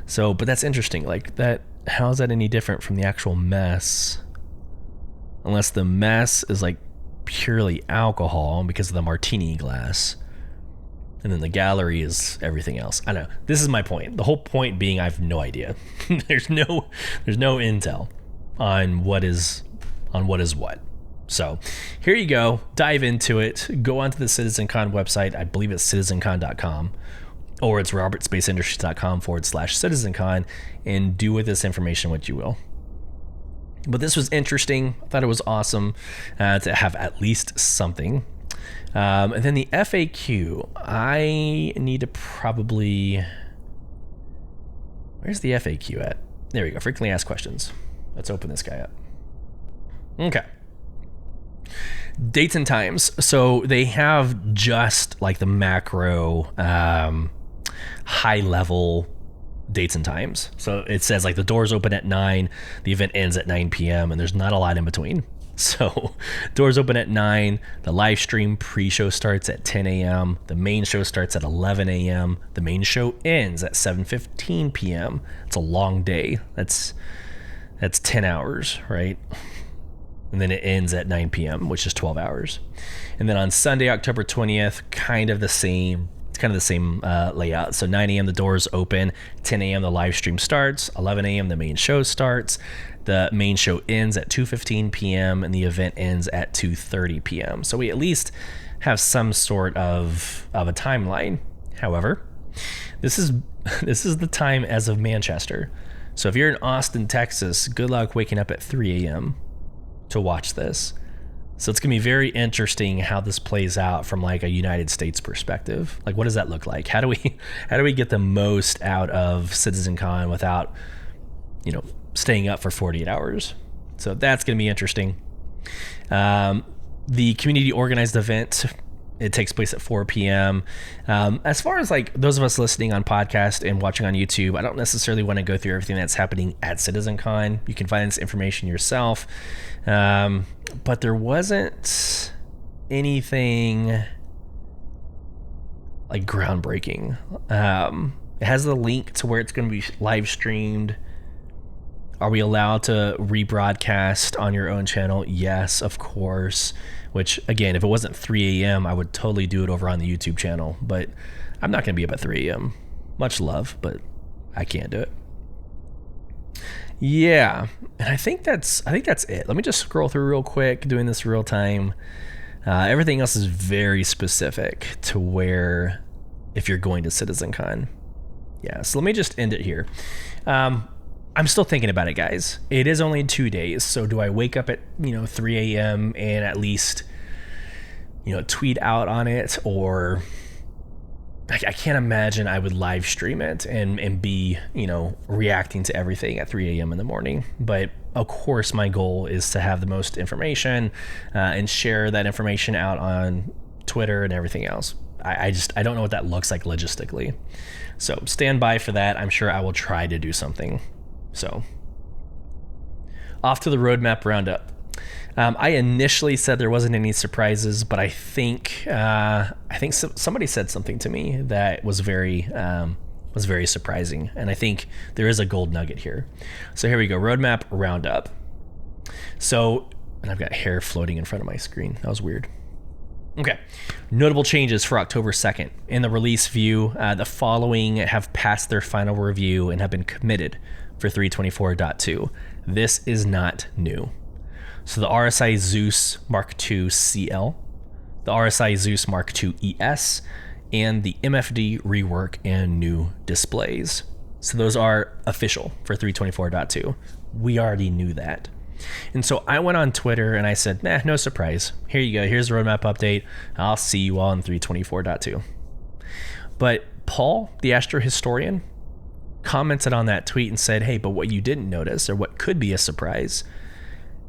So, but that's interesting. Like that, how is that any different from the actual mess? Unless the mess is like purely alcohol because of the martini glass. And then the gallery is everything else. I don't know. This is my point. The whole point being, I have no idea. There's no intel on what is what. So here you go. Dive into it. Go onto the CitizenCon website. I believe it's citizencon.com, or it's robertspaceindustriescom/CitizenCon, and do with this information what you will. But this was interesting. I thought it was awesome to have at least something. And then the FAQ, I need to probably, where's the FAQ at? There we go, frequently asked questions. Let's open this guy up. Okay. Dates and times. So they have just like the macro, high level dates and times. So it says like the doors open at 9, the event ends at 9 p.m. and there's not a lot in between. So doors open at 9, the live stream pre-show starts at 10 a.m. The main show starts at 11 a.m. The main show ends at 7:15 p.m. It's a long day. That's 10 hours, right? And then it ends at 9 p.m., which is 12 hours. And then on Sunday, October 20th, kind of the same layout. So 9 a.m. the doors open, 10 a.m. the live stream starts, 11 a.m. the main show starts. The main show ends at 2:15 p.m. and the event ends at 2:30 p.m. So we at least have some sort of a timeline. However, this is the time as of Manchester. So if you're in Austin, Texas, good luck waking up at 3 a.m. to watch this. So it's gonna be very interesting how this plays out from like a United States perspective. Like, what does that look like? How do we get the most out of CitizenCon without, staying up for 48 hours? So that's gonna be interesting. the community organized event, it takes place at 4 p.m. As far as like those of us listening on podcast and watching on YouTube, I don't necessarily want to go through everything that's happening at CitizenCon. You can find this information yourself. But there wasn't anything like groundbreaking. It has the link to where it's going to be live streamed. Are we allowed to rebroadcast on your own channel? Yes, of course. Which, again, if it wasn't 3 a.m., I would totally do it over on the YouTube channel. But I'm not going to be up at 3 a.m. Much love, but I can't do it. Yeah, and I think that's it. Let me just scroll through real quick, doing this real time. Everything else is very specific to where, if you're going to CitizenCon. Yeah, so let me just end it here. I'm still thinking about it, guys. It is only 2 days, so do I wake up at 3 a.m. and at least tweet out on it, or I can't imagine I would live stream it and be reacting to everything at 3 a.m. in the morning. But of course, my goal is to have the most information and share that information out on Twitter and everything else. I don't know what that looks like logistically. So stand by for that. I'm sure I will try to do something. So off to the roadmap roundup. I initially said there wasn't any surprises, but I think somebody said something to me that was very surprising, and I think there is a gold nugget here. So here we go, roadmap roundup. So, and I've got hair floating in front of my screen. That was weird. Okay, notable changes for October 2nd. In the release view, the following have passed their final review and have been committed for 324.2. This is not new. So the RSI Zeus Mark II CL, the RSI Zeus Mark II ES, and the MFD rework and new displays. So those are official for 324.2. We already knew that. And so I went on Twitter and I said, no surprise. Here you go. Here's the roadmap update. I'll see you all in 324.2. But Paul, the Astro Historian, commented on that tweet and said, hey, but what you didn't notice, or what could be a surprise,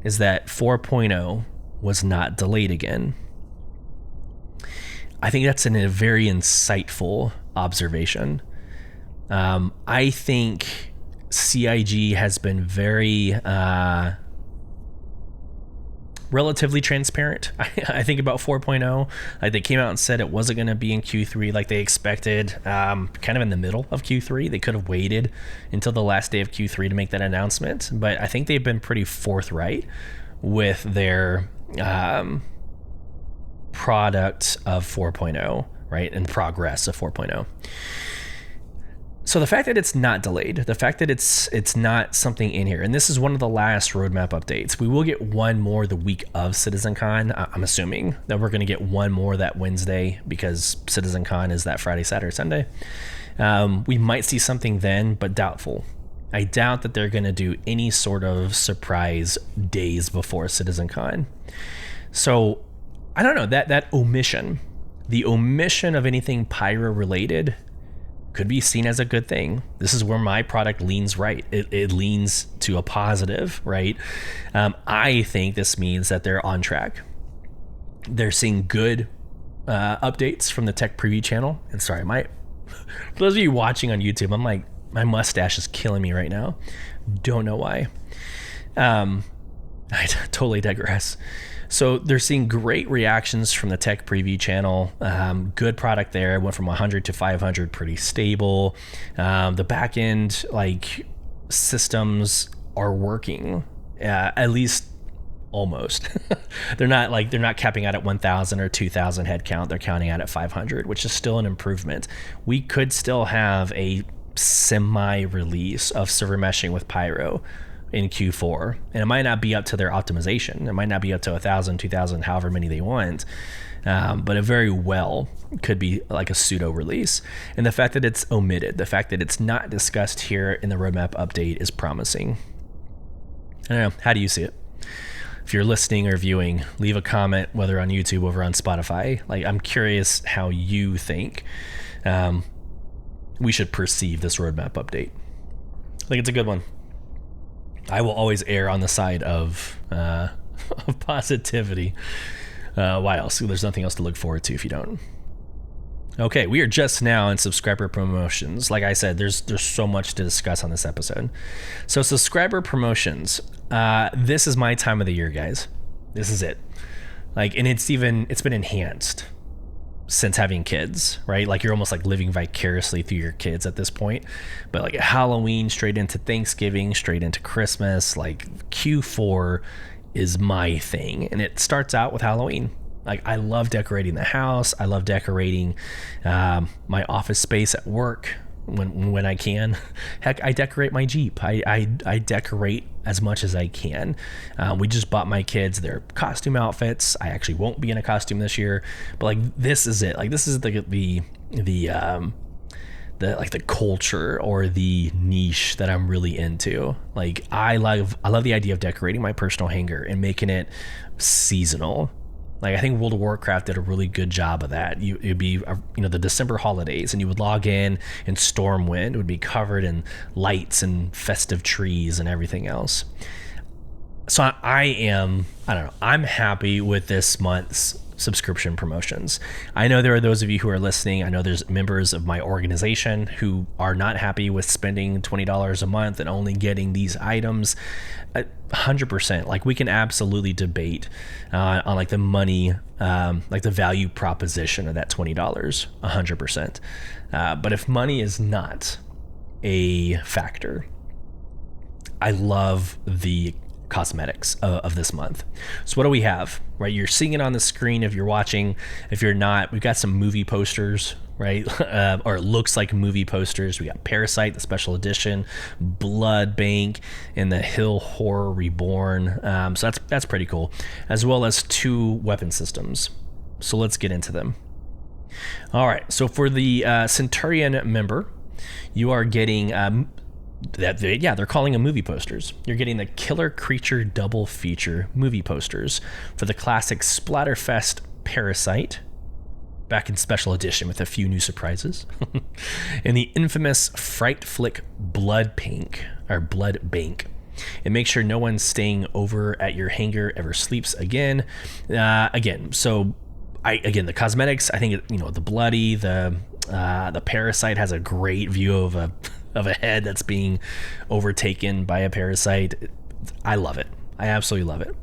is that 4.0 was not delayed again. I think that's a very insightful observation. I think CIG has been very relatively transparent. I think about 4.0. Like, they came out and said it wasn't going to be in Q3 like they expected, kind of in the middle of Q3. They could have waited until the last day of Q3 to make that announcement, but I think they've been pretty forthright with their product of 4.0, right, and progress of 4.0. So the fact that it's not delayed, the fact that it's not something in here, and this is one of the last roadmap updates. We will get one more the week of CitizenCon. I'm assuming that we're going to get one more that Wednesday because CitizenCon is that Friday, Saturday, Sunday. We might see something then, but doubtful. I doubt that they're going to do any sort of surprise days before CitizenCon. So I don't know, that omission, the omission of anything Pyro related, could be seen as a good thing. This is where my product leans right. It leans to a positive, right? I think this means that they're on track. They're seeing good updates from the tech preview channel. And sorry, for those of you watching on YouTube, I'm like, my mustache is killing me right now. Don't know why. I totally digress. So they're seeing great reactions from the tech preview channel. Good product there. Went from 100 to 500, pretty stable. The back end systems are working, at least almost. They're not capping out at 1,000 or 2,000 head count. They're counting out at 500, which is still an improvement. We could still have a semi-release of server meshing with Pyro in Q4, and it might not be up to their optimization. It might not be up to 1,000, 2,000, however many they want, but it very well could be like a pseudo release. And the fact that it's omitted, the fact that it's not discussed here in the roadmap update is promising. I don't know, how do you see it? If you're listening or viewing, leave a comment, whether on YouTube or over on Spotify. I'm curious how you think we should perceive this roadmap update. I think it's a good one. I will always err on the side of positivity. Why else? There's nothing else to look forward to if you don't. Okay, we are just now in subscriber promotions. Like I said, there's so much to discuss on this episode. So subscriber promotions. This is my time of the year, guys. This is it. Like, and it's been enhanced since having kids, right? Like, you're almost like living vicariously through your kids at this point. But like Halloween, straight into Thanksgiving, straight into Christmas, like Q4 is my thing. And it starts out with Halloween. Like, I love decorating the house. I love decorating my office space at work when I can. Heck, I decorate my Jeep. I decorate as much as I can. We just bought my kids their costume outfits. I actually won't be in a costume this year, but like, this is it. Like, this is the culture or the niche that I'm really into. Like, I love the idea of decorating my personal hangar and making it seasonal. Like, I think World of Warcraft did a really good job of that. It'd be, the December holidays, and you would log in, and Stormwind would be covered in lights and festive trees and everything else. So I'm happy with this month's subscription promotions. I know there are those of you who are listening. I know there's members of my organization who are not happy with spending $20 a month and only getting these items. 100%. Like, we can absolutely debate on like the money, like the value proposition of that $20, 100%. But if money is not a factor, I love the cosmetics of this month. So what do we have, right? You're seeing it on the screen if you're watching. If you're not, we've got some movie posters, right? Or it looks like movie posters. We got Parasite, the special edition, Blood Bank, and the Hill Horror Reborn. So that's pretty cool, as well as 2 weapon systems. So let's get into them. All right. So for the Centurion member, you are getting they're calling them movie posters. You're getting the Killer Creature double feature movie posters for the classic Splatterfest Parasite, back in special edition with a few new surprises, and the infamous Fright Flick Blood Bank. And make sure no one staying over at your hangar ever sleeps again. So the cosmetics, I think the bloody, the Parasite has a great view of a head that's being overtaken by a parasite. I love it. I absolutely love it.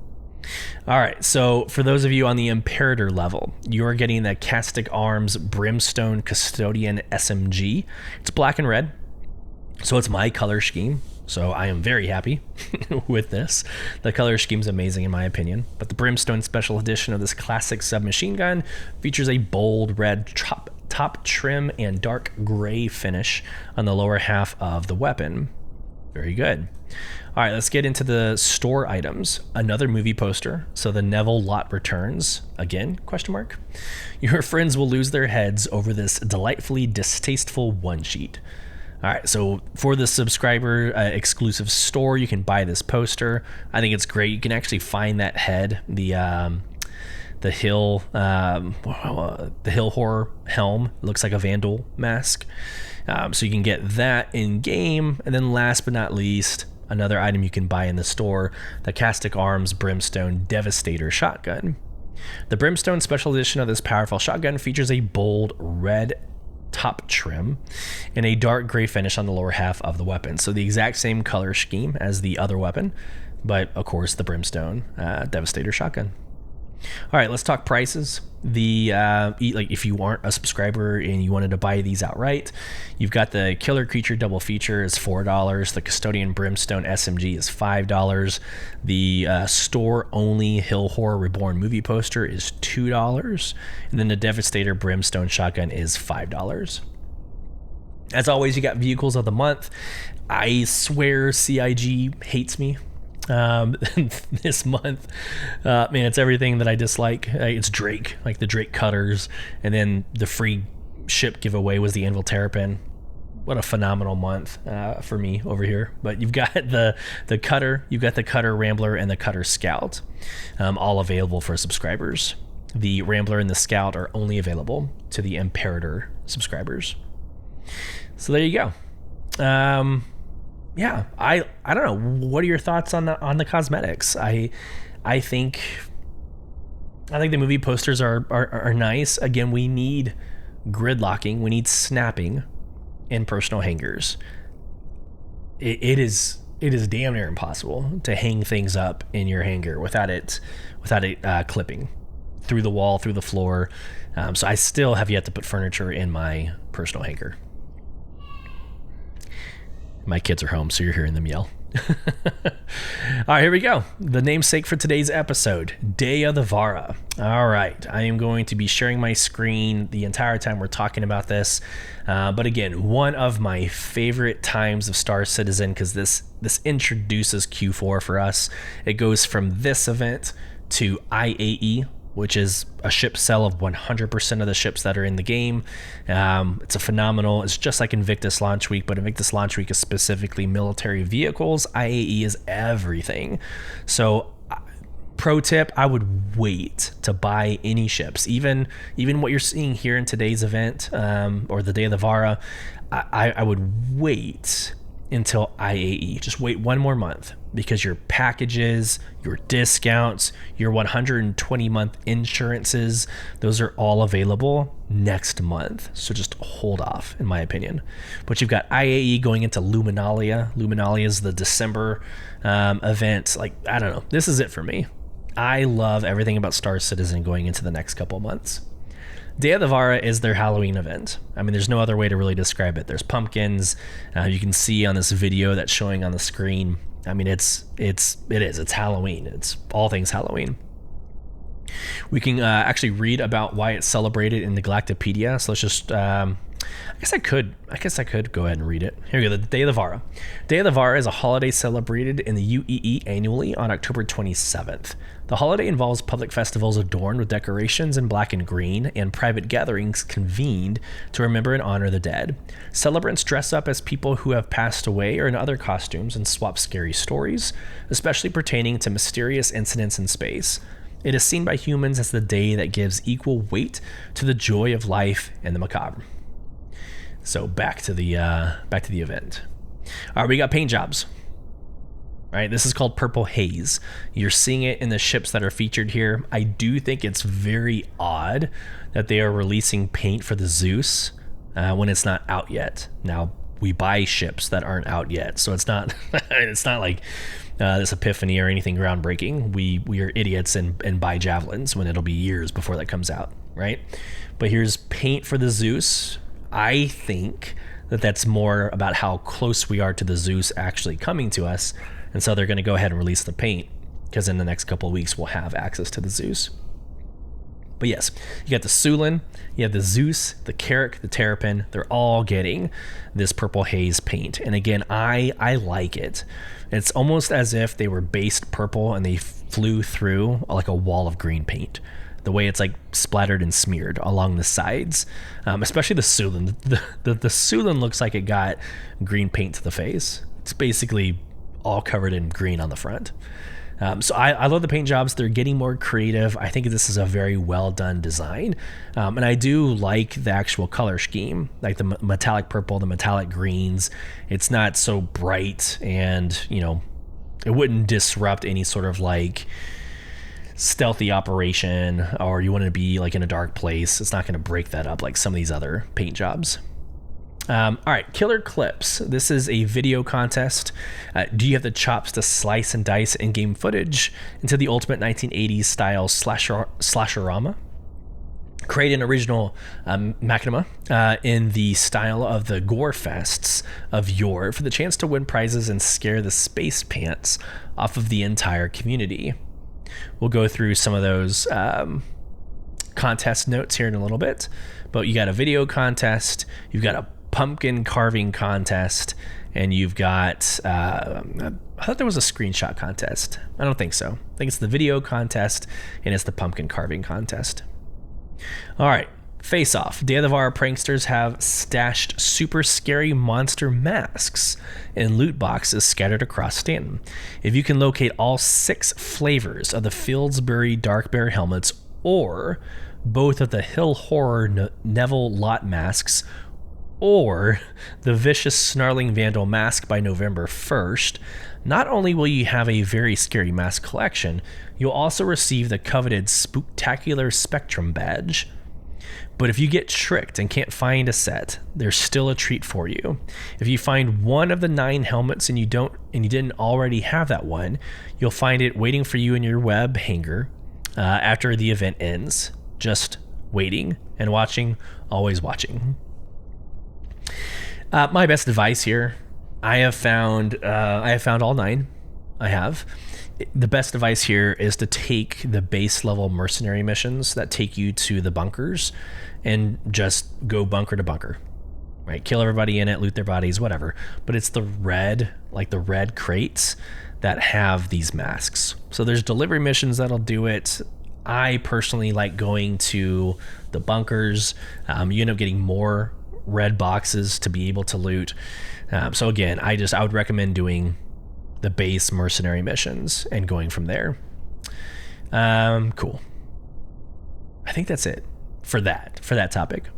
All right, so for those of you on the Imperator level, you're getting the Castic Arms Brimstone Custodian SMG. It's black and red, so it's my color scheme. So I am very happy with this. The color scheme's amazing in my opinion. But the Brimstone Special Edition of this classic submachine gun features a bold red top trim and dark gray finish on the lower half of the weapon. Very good. All right, let's get into the store items. Another movie poster. So the Neville lot returns. Again, ? Your friends will lose their heads over this delightfully distasteful one sheet. All right, so for the subscriber exclusive store, you can buy this poster. I think it's great. You can actually find that head, the Hill Horror helm. Looks like a Vandal mask. So you can get that in game. And then last but not least, another item you can buy in the store, the Castic Arms Brimstone Devastator shotgun. The Brimstone Special Edition of this powerful shotgun features a bold red top trim and a dark gray finish on the lower half of the weapon. So the exact same color scheme as the other weapon, but of course the Brimstone Devastator shotgun. All right, let's talk prices. If you aren't a subscriber and you wanted to buy these outright, you've got the Killer Creature double feature is $4. The Custodian Brimstone SMG is $5. The store-only Hill Horror Reborn movie poster is $2. And then the Devastator Brimstone shotgun is $5. As always, you got vehicles of the month. I swear CIG hates me. This month, man, it's everything that I dislike. It's Drake, like the Drake cutters, and then the free ship giveaway was the Anvil Terrapin. What a phenomenal month for me over here. But you've got the cutter, you've got the Cutter Rambler and the Cutter Scout, all available for subscribers. The Rambler and the Scout are only available to the Imperator subscribers. So there you go. Yeah, I don't know. What are your thoughts on the cosmetics? I think I think the movie posters are nice. Again, we need grid locking, we need snapping, and personal hangers. It is damn near impossible to hang things up in your hanger without it clipping through the wall, through the floor. So I still have yet to put furniture in my personal hanger. My kids are home, so you're hearing them yell. All right, here we go. The namesake for today's episode, Day of the Vara. All right, I am going to be sharing my screen the entire time we're talking about this. But again, one of my favorite times of Star Citizen, because this introduces Q4 for us. It goes from this event to IAE, which is a ship sell of 100% of the ships that are in the game. It's it's just like Invictus Launch Week, but Invictus Launch Week is specifically military vehicles. IAE is everything. So pro tip, I would wait to buy any ships. Even what you're seeing here in today's event, or the Day of the Vara, I would wait until IAE. Just wait one more month, because your packages, your discounts, your 120-month insurances, those are all available next month. So just hold off, in my opinion. But you've got IAE going into Luminalia. Luminalia is the December event. Like, I don't know. This is it for me. I love everything about Star Citizen going into the next couple months. Day of the Vara is their Halloween event. I mean, there's no other way to really describe it. There's pumpkins. You can see on this video that's showing on the screen. I mean, it's Halloween. It's all things Halloween. We can actually read about why it's celebrated in the Galactopedia. So let's just, I guess I could go ahead and read it. Here we go. The Day of the Vara. Day of the Vara is a holiday celebrated in the UEE annually on October 27th. The holiday involves public festivals adorned with decorations in black and green and private gatherings convened to remember and honor the dead. Celebrants dress up as people who have passed away or in other costumes and swap scary stories, especially pertaining to mysterious incidents in space. It is seen by humans as the day that gives equal weight to the joy of life and the macabre. So back to the event. All right, we got paint jobs. Right, this is called Purple Haze. You're seeing it in the ships that are featured here. I do think it's very odd that they are releasing paint for the Zeus when it's not out yet. Now, we buy ships that aren't out yet, so it's not like this epiphany or anything groundbreaking. We are idiots and buy javelins when it'll be years before that comes out, right? But here's paint for the Zeus. I think that's more about how close we are to the Zeus actually coming to us. And so they're going to go ahead and release the paint, because in the next couple of weeks we'll have access to the Zeus. But yes, you got the Sulin, you have the Zeus, the Carrack, the Terrapin. They're all getting this Purple Haze paint. And again, I like it. It's almost as if they were based purple and they flew through like a wall of green paint. The way it's like splattered and smeared along the sides, especially the Sulin. The Sulin looks like it got green paint to the face. It's basically all covered in green on the front. So I love the paint jobs. They're getting more creative. I think this is a very well done design. And I do like the actual color scheme, like the metallic purple, the metallic greens. It's not so bright, and, it wouldn't disrupt any sort of like stealthy operation, or you want to be like in a dark place. It's not going to break that up like some of these other paint jobs. All right, Killer Clips. This is a video contest. Do you have the chops to slice and dice in-game footage into the ultimate 1980s style slasherama? Create an original machinima in the style of the gore fests of yore for the chance to win prizes and scare the space pants off of the entire community. We'll go through some of those contest notes here in a little bit, but you got a video contest, you've got a pumpkin carving contest, and you've got I thought there was a screenshot contest. I don't think so. I think it's the video contest and it's the pumpkin carving contest. All right, face off. Day of the Vara pranksters have stashed super scary monster masks in loot boxes scattered across Stanton. If you can locate all 6 flavors of the Fieldsbury Dark Bear helmets, or both of the Hill Horror Neville lot masks, or the Vicious Snarling Vandal mask by November 1st, not only will you have a very scary mask collection, you'll also receive the coveted Spooktacular Spectrum badge. But if you get tricked and can't find a set, there's still a treat for you. If you find one of the 9 helmets and you didn't already have that one, you'll find it waiting for you in your web hanger after the event ends. Just waiting and watching, always watching. My best advice here, I have found all 9. I have. The best advice here is to take the base level mercenary missions that take you to the bunkers and just go bunker to bunker, right? Kill everybody in it, loot their bodies, whatever. But it's the red crates that have these masks. So there's delivery missions that'll do it. I personally like going to the bunkers. You end up getting more red boxes to be able to loot. So again, I would recommend doing the base mercenary missions and going from there. Cool. I think that's it for that topic.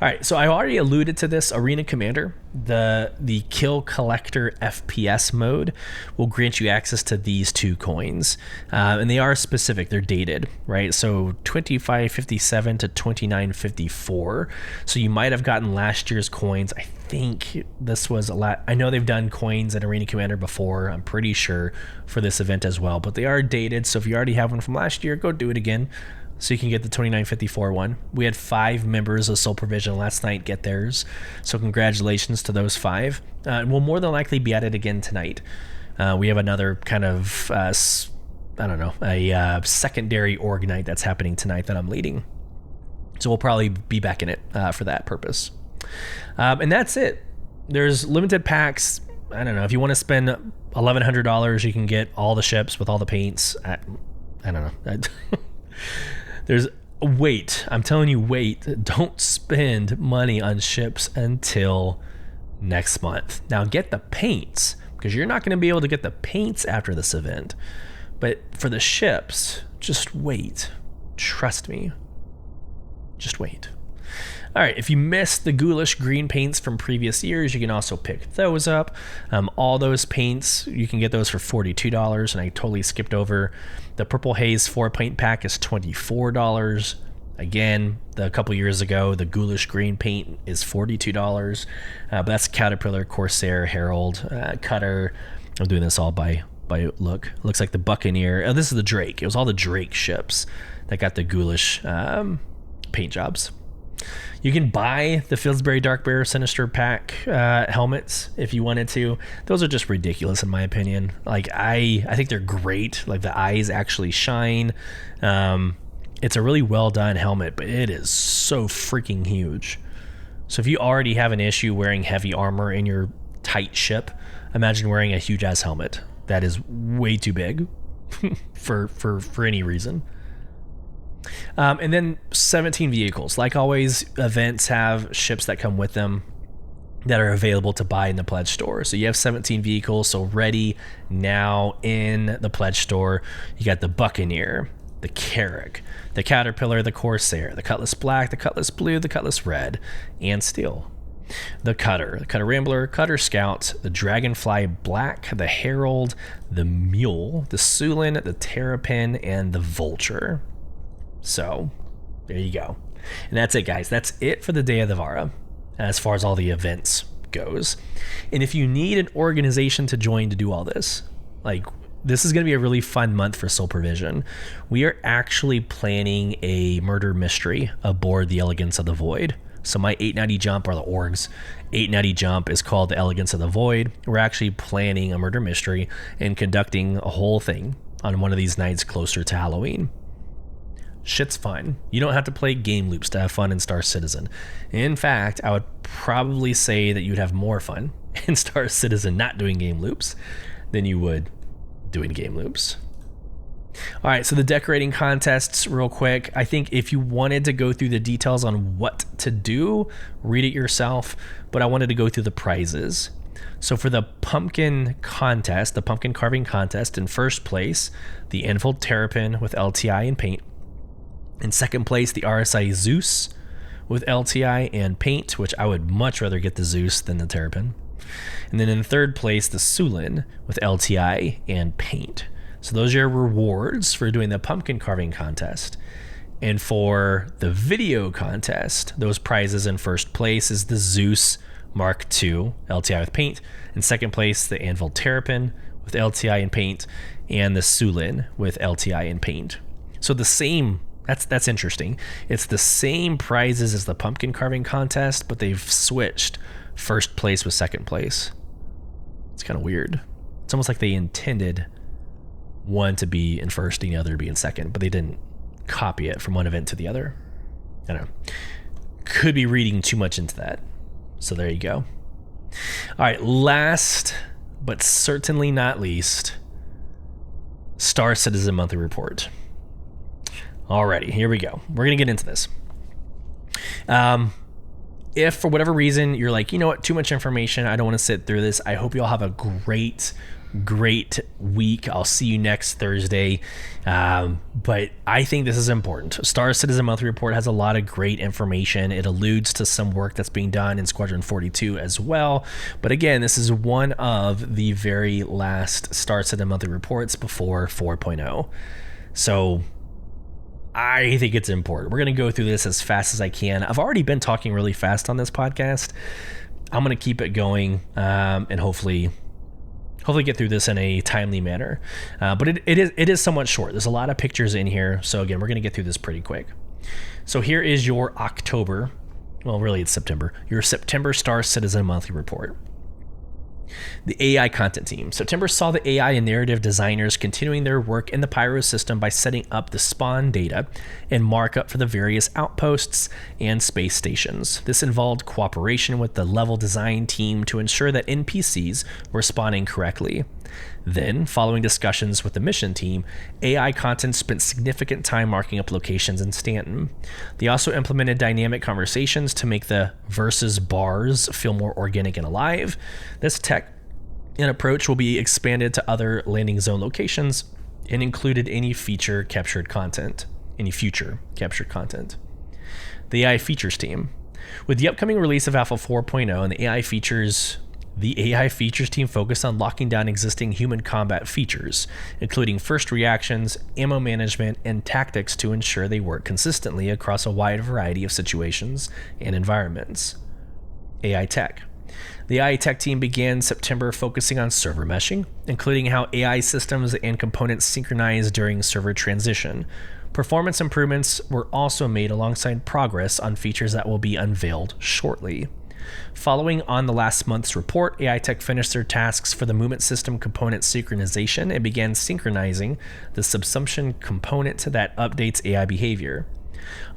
All right, so I already alluded to this. Arena Commander, the Kill Collector FPS mode will grant you access to these 2 coins, and they are specific. They're dated, right? So 2557 to 2954. So you might have gotten last year's coins. I think this was a lot. I know they've done coins at Arena Commander before. I'm pretty sure for this event as well, but they are dated. So if you already have one from last year, go do it again, so you can get the 2954 one. We had 5 members of Soul Provision last night get theirs, so congratulations to those 5. We'll more than likely be at it again tonight. We have another kind of, a secondary org night that's happening tonight that I'm leading. So we'll probably be back in it for that purpose. And that's it. There's limited packs. I don't know, if you want to spend $1,100, you can get all the ships with all the paints. I don't know. I'm telling you, wait. Don't spend money on ships until next month. Now get the paints, because you're not going to be able to get the paints after this event. But for the ships, just wait. Trust me. Just wait. All right, if you missed the ghoulish green paints from previous years, you can also pick those up. All those paints, you can get those for $42, and I totally skipped over. The Purple Haze 4-paint pack is $24. Again, a couple years ago, the ghoulish green paint is $42. But that's Caterpillar, Corsair, Herald, Cutter. I'm doing this all by look. Looks like the Buccaneer. Oh, this is the Drake. It was all the Drake ships that got the ghoulish paint jobs. You can buy the Fieldsbury Darkbearer Sinister pack helmets if you wanted to. Those are just ridiculous in my opinion. Like I think they're great. Like the eyes actually shine. It's a really well done helmet, but it is so freaking huge. So if you already have an issue wearing heavy armor in your tight ship, imagine wearing a huge ass helmet that is way too big for any reason. And then 17 vehicles. Like always, events have ships that come with them that are available to buy in the pledge store. So you have 17 vehicles, so ready now in the pledge store. You got the Buccaneer, the Carrack, the Caterpillar, the Corsair, the Cutlass Black, the Cutlass Blue, the Cutlass Red, and Steel. The Cutter Rambler, Cutter Scout, the Dragonfly Black, the Herald, the Mule, the Sulin, the Terrapin, and the Vulture. So there you go. And that's it, guys. That's it for the Day of the Vara as far as all the events goes. And if you need an organization to join to do all this, like this is going to be a really fun month for Soul Provision. We are actually planning a murder mystery aboard the Elegance of the Void. So my 890 jump, or the org's 890 jump, is called the Elegance of the Void. We're actually planning a murder mystery and conducting a whole thing on one of these nights closer to Halloween. Shit's fun. You don't have to play game loops to have fun in Star Citizen. In fact, I would probably say that you'd have more fun in Star Citizen not doing game loops than you would doing game loops. All right, so the decorating contests real quick. I think if you wanted to go through the details on what to do, read it yourself, but I wanted to go through the prizes. So for the pumpkin contest, the pumpkin carving contest, in first place, the Enfield Terrapin with LTI and paint. In second place, the RSI Zeus with LTI and Paint, which I would much rather get the Zeus than the Terrapin. And then in third place, the Sulin with LTI and Paint. So those are your rewards for doing the pumpkin carving contest. And for the video contest, those prizes in first place is the Zeus Mark II LTI with Paint. In second place, the Anvil Terrapin with LTI and Paint, and the Sulin with LTI and Paint. So the same, that's interesting. It's the same prizes as the pumpkin carving contest, but they've switched first place with second place. It's kind of weird. It's almost like they intended one to be in first and the other to be in second, but they didn't copy it from one event to the other. I don't know. Could be reading too much into that. So there you go. All right, last but certainly not least, Star Citizen Monthly Report. Alrighty, here we go. We're going to get into this. If for whatever reason you're like, you know what, too much information, I don't want to sit through this, I hope you all have a great week. I'll see you next Thursday. But I think this is important. Star Citizen Monthly Report has a lot of great information. It alludes to some work that's being done in Squadron 42 as well. But again, this is one of the very last Star Citizen Monthly Reports before 4.0. So I think it's important. We're going to go through this as fast as I can. I've already been talking really fast on this podcast. I'm going to keep it going and hopefully get through this in a timely manner. But it is somewhat short. There's a lot of pictures in here. So again, we're going to get through this pretty quick. So here is your October, well, really it's September, your September Star Citizen Monthly Report. The AI content team. September saw the AI and narrative designers continuing their work in the Pyro system by setting up the spawn data and markup for the various outposts and space stations. This involved cooperation with the level design team to ensure that NPCs were spawning correctly. Then, following discussions with the mission team, AI content spent significant time marking up locations in Stanton. They also implemented dynamic conversations to make the versus bars feel more organic and alive. This tech and approach will be expanded to other landing zone locations and included any future captured content. The AI features team. With the upcoming release of Alpha 4.0 and the AI features team focused on locking down existing human combat features, including first reactions, ammo management, and tactics to ensure they work consistently across a wide variety of situations and environments. AI Tech. The AI Tech team began September focusing on server meshing, including how AI systems and components synchronize during server transition. Performance improvements were also made alongside progress on features that will be unveiled shortly. Following on the last month's report, AI Tech finished their tasks for the movement system component synchronization and began synchronizing the subsumption component that updates AI behavior.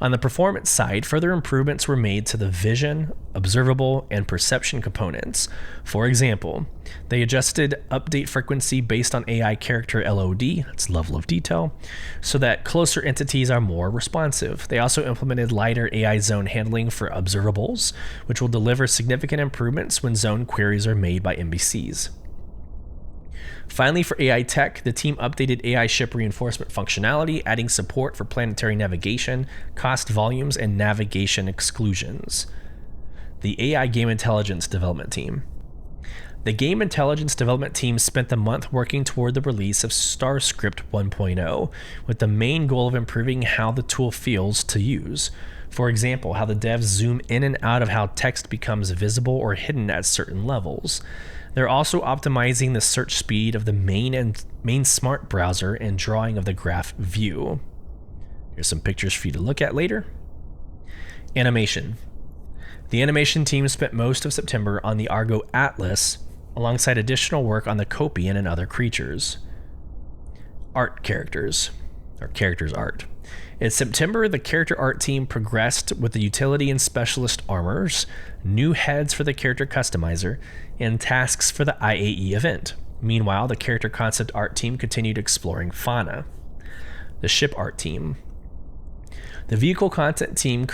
On the performance side, further improvements were made to the vision, observable, and perception components. For example, they adjusted update frequency based on AI character LOD, that's level of detail, so that closer entities are more responsive. They also implemented lighter AI zone handling for observables, which will deliver significant improvements when zone queries are made by NPCs. Finally, for AI Tech, the team updated AI ship reinforcement functionality, adding support for planetary navigation, cost volumes, and navigation exclusions. The AI Game Intelligence Development Team. The Game Intelligence Development Team spent the month working toward the release of StarScript 1.0, with the main goal of improving how the tool feels to use. For example, how the devs zoom in and out of how text becomes visible or hidden at certain levels. They're also optimizing the search speed of the main smart browser and drawing of the graph view. Here's some pictures for you to look at later. Animation. The animation team spent most of September on the Argo Atlas, alongside additional work on the Copian and other creatures. Characters art. In September, the character art team progressed with the utility and specialist armors, new heads for the character customizer, and tasks for the IAE event. Meanwhile, the character concept art team continued exploring fauna. The ship art team. The vehicle content team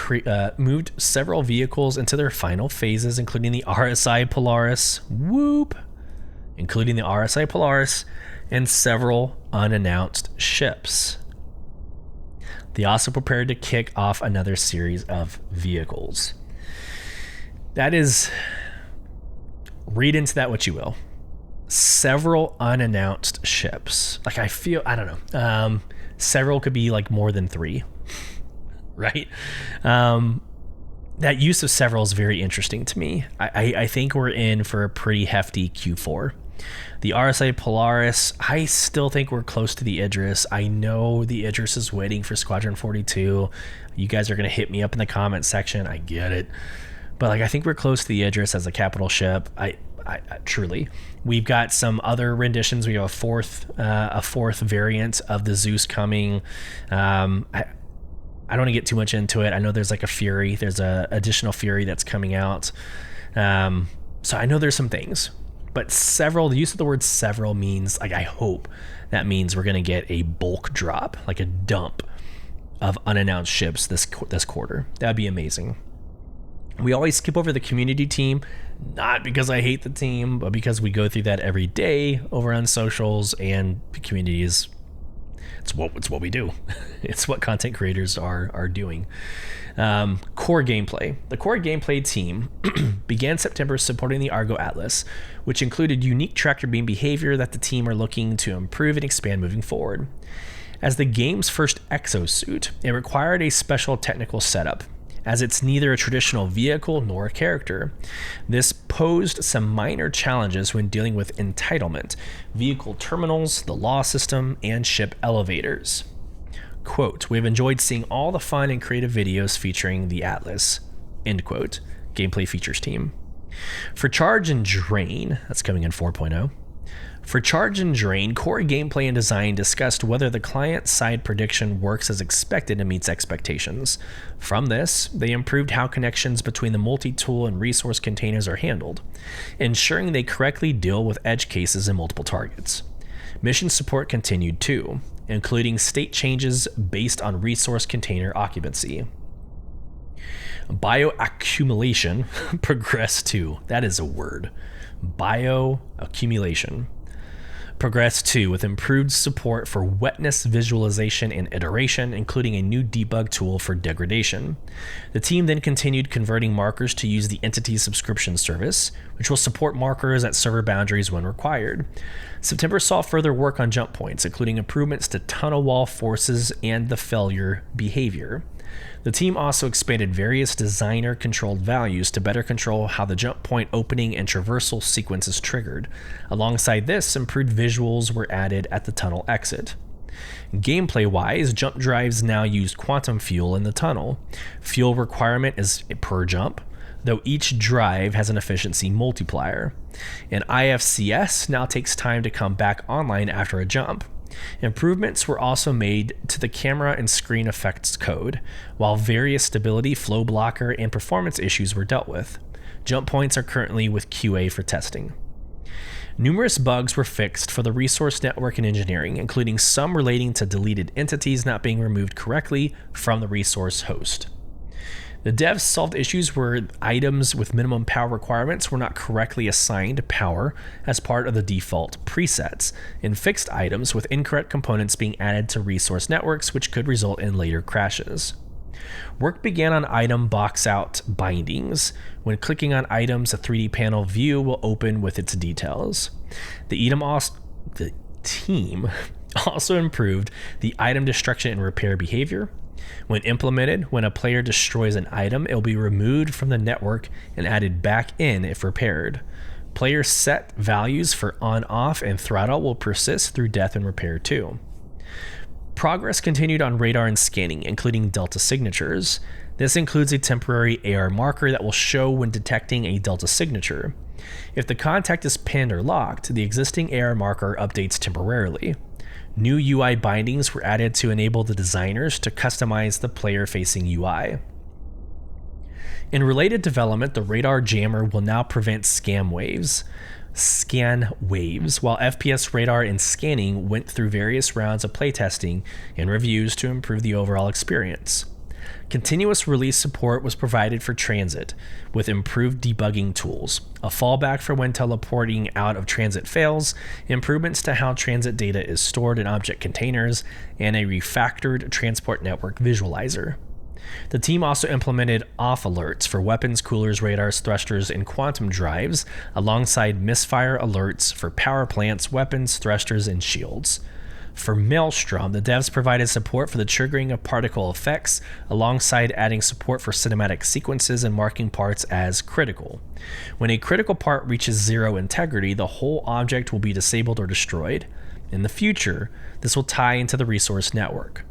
moved several vehicles into their final phases, including the RSI Polaris, and several unannounced ships. They also prepared to kick off another series of vehicles. That is, read into that what you will. Several unannounced ships. Like, I don't know. Several could be like more than 3, right? That use of several is very interesting to me. I think we're in for a pretty hefty Q4. The RSA Polaris, I still think we're close to the Idris. I know the Idris is waiting for Squadron 42. You guys are going to hit me up in the comment section. I get it. But like, I think we're close to the Idris as a capital ship. I truly. We've got some other renditions. We have a fourth variant of the Zeus coming. I don't want to get too much into it. I know there's like a Fury. There's a additional Fury that's coming out. So I know there's some things. But several, the use of the word several means, like, I hope that means we're going to get a bulk drop, like a dump of unannounced ships this quarter. That'd be amazing. We always skip over the community team, not because I hate the team, but because we go through that every day over on socials, and the community is, it's what we do. It's what content creators are doing. Core gameplay. The core gameplay team began September supporting the Argo Atlas, which included unique tractor beam behavior that the team are looking to improve and expand moving forward. As the game's first exosuit, it required a special technical setup, as it's neither a traditional vehicle nor a character. This posed some minor challenges when dealing with entitlement, vehicle terminals, the law system, and ship elevators. Quote, "We have enjoyed seeing all the fun and creative videos featuring the Atlas." End quote. Gameplay features team. For Charge and Drain, that's coming in 4.0. For Charge and Drain, core gameplay and design discussed whether the client-side prediction works as expected and meets expectations. From this, they improved how connections between the multi-tool and resource containers are handled, ensuring they correctly deal with edge cases and multiple targets. Mission support continued too, including state changes based on resource container occupancy. Bioaccumulation progressed too. That is a word. Bioaccumulation progressed too, with improved support for wetness visualization and iteration, including a new debug tool for degradation. The team then continued converting markers to use the entity subscription service, which will support markers at server boundaries when required. September saw further work on jump points, including improvements to tunnel wall forces and the failure behavior. The team also expanded various designer-controlled values to better control how the jump point opening and traversal sequence is triggered. Alongside this, improved visuals were added at the tunnel exit. Gameplay-wise, jump drives now use quantum fuel in the tunnel. Fuel requirement is per jump, though each drive has an efficiency multiplier. And IFCS now takes time to come back online after a jump. Improvements were also made to the camera and screen effects code, while various stability, flow blocker, and performance issues were dealt with. Jump points are currently with QA for testing. Numerous bugs were fixed for the resource network and engineering, including some relating to deleted entities not being removed correctly from the resource host. The devs solved issues where items with minimum power requirements were not correctly assigned power as part of the default presets, and fixed items with incorrect components being added to resource networks, which could result in later crashes. Work began on item box out bindings. When clicking on items, a 3D panel view will open with its details. The team also improved the item destruction and repair behavior. When implemented, when a player destroys an item, it will be removed from the network and added back in if repaired. Player set values for on-off and throttle will persist through death and repair too. Progress continued on radar and scanning, including delta signatures. This includes a temporary AR marker that will show when detecting a delta signature. If the contact is pinned or locked, the existing AR marker updates temporarily. New UI bindings were added to enable the designers to customize the player-facing UI. In related development, the radar jammer will now prevent scan waves, while FPS radar and scanning went through various rounds of playtesting and reviews to improve the overall experience. Continuous release support was provided for transit with improved debugging tools, a fallback for when teleporting out of transit fails, improvements to how transit data is stored in object containers, and a refactored transport network visualizer. The team also implemented off alerts for weapons, coolers, radars, thrusters, and quantum drives, alongside misfire alerts for power plants, weapons, thrusters, and shields. For Maelstrom, the devs provided support for the triggering of particle effects, alongside adding support for cinematic sequences and marking parts as critical. When a critical part reaches zero integrity, the whole object will be disabled or destroyed. In the future, this will tie into the resource network.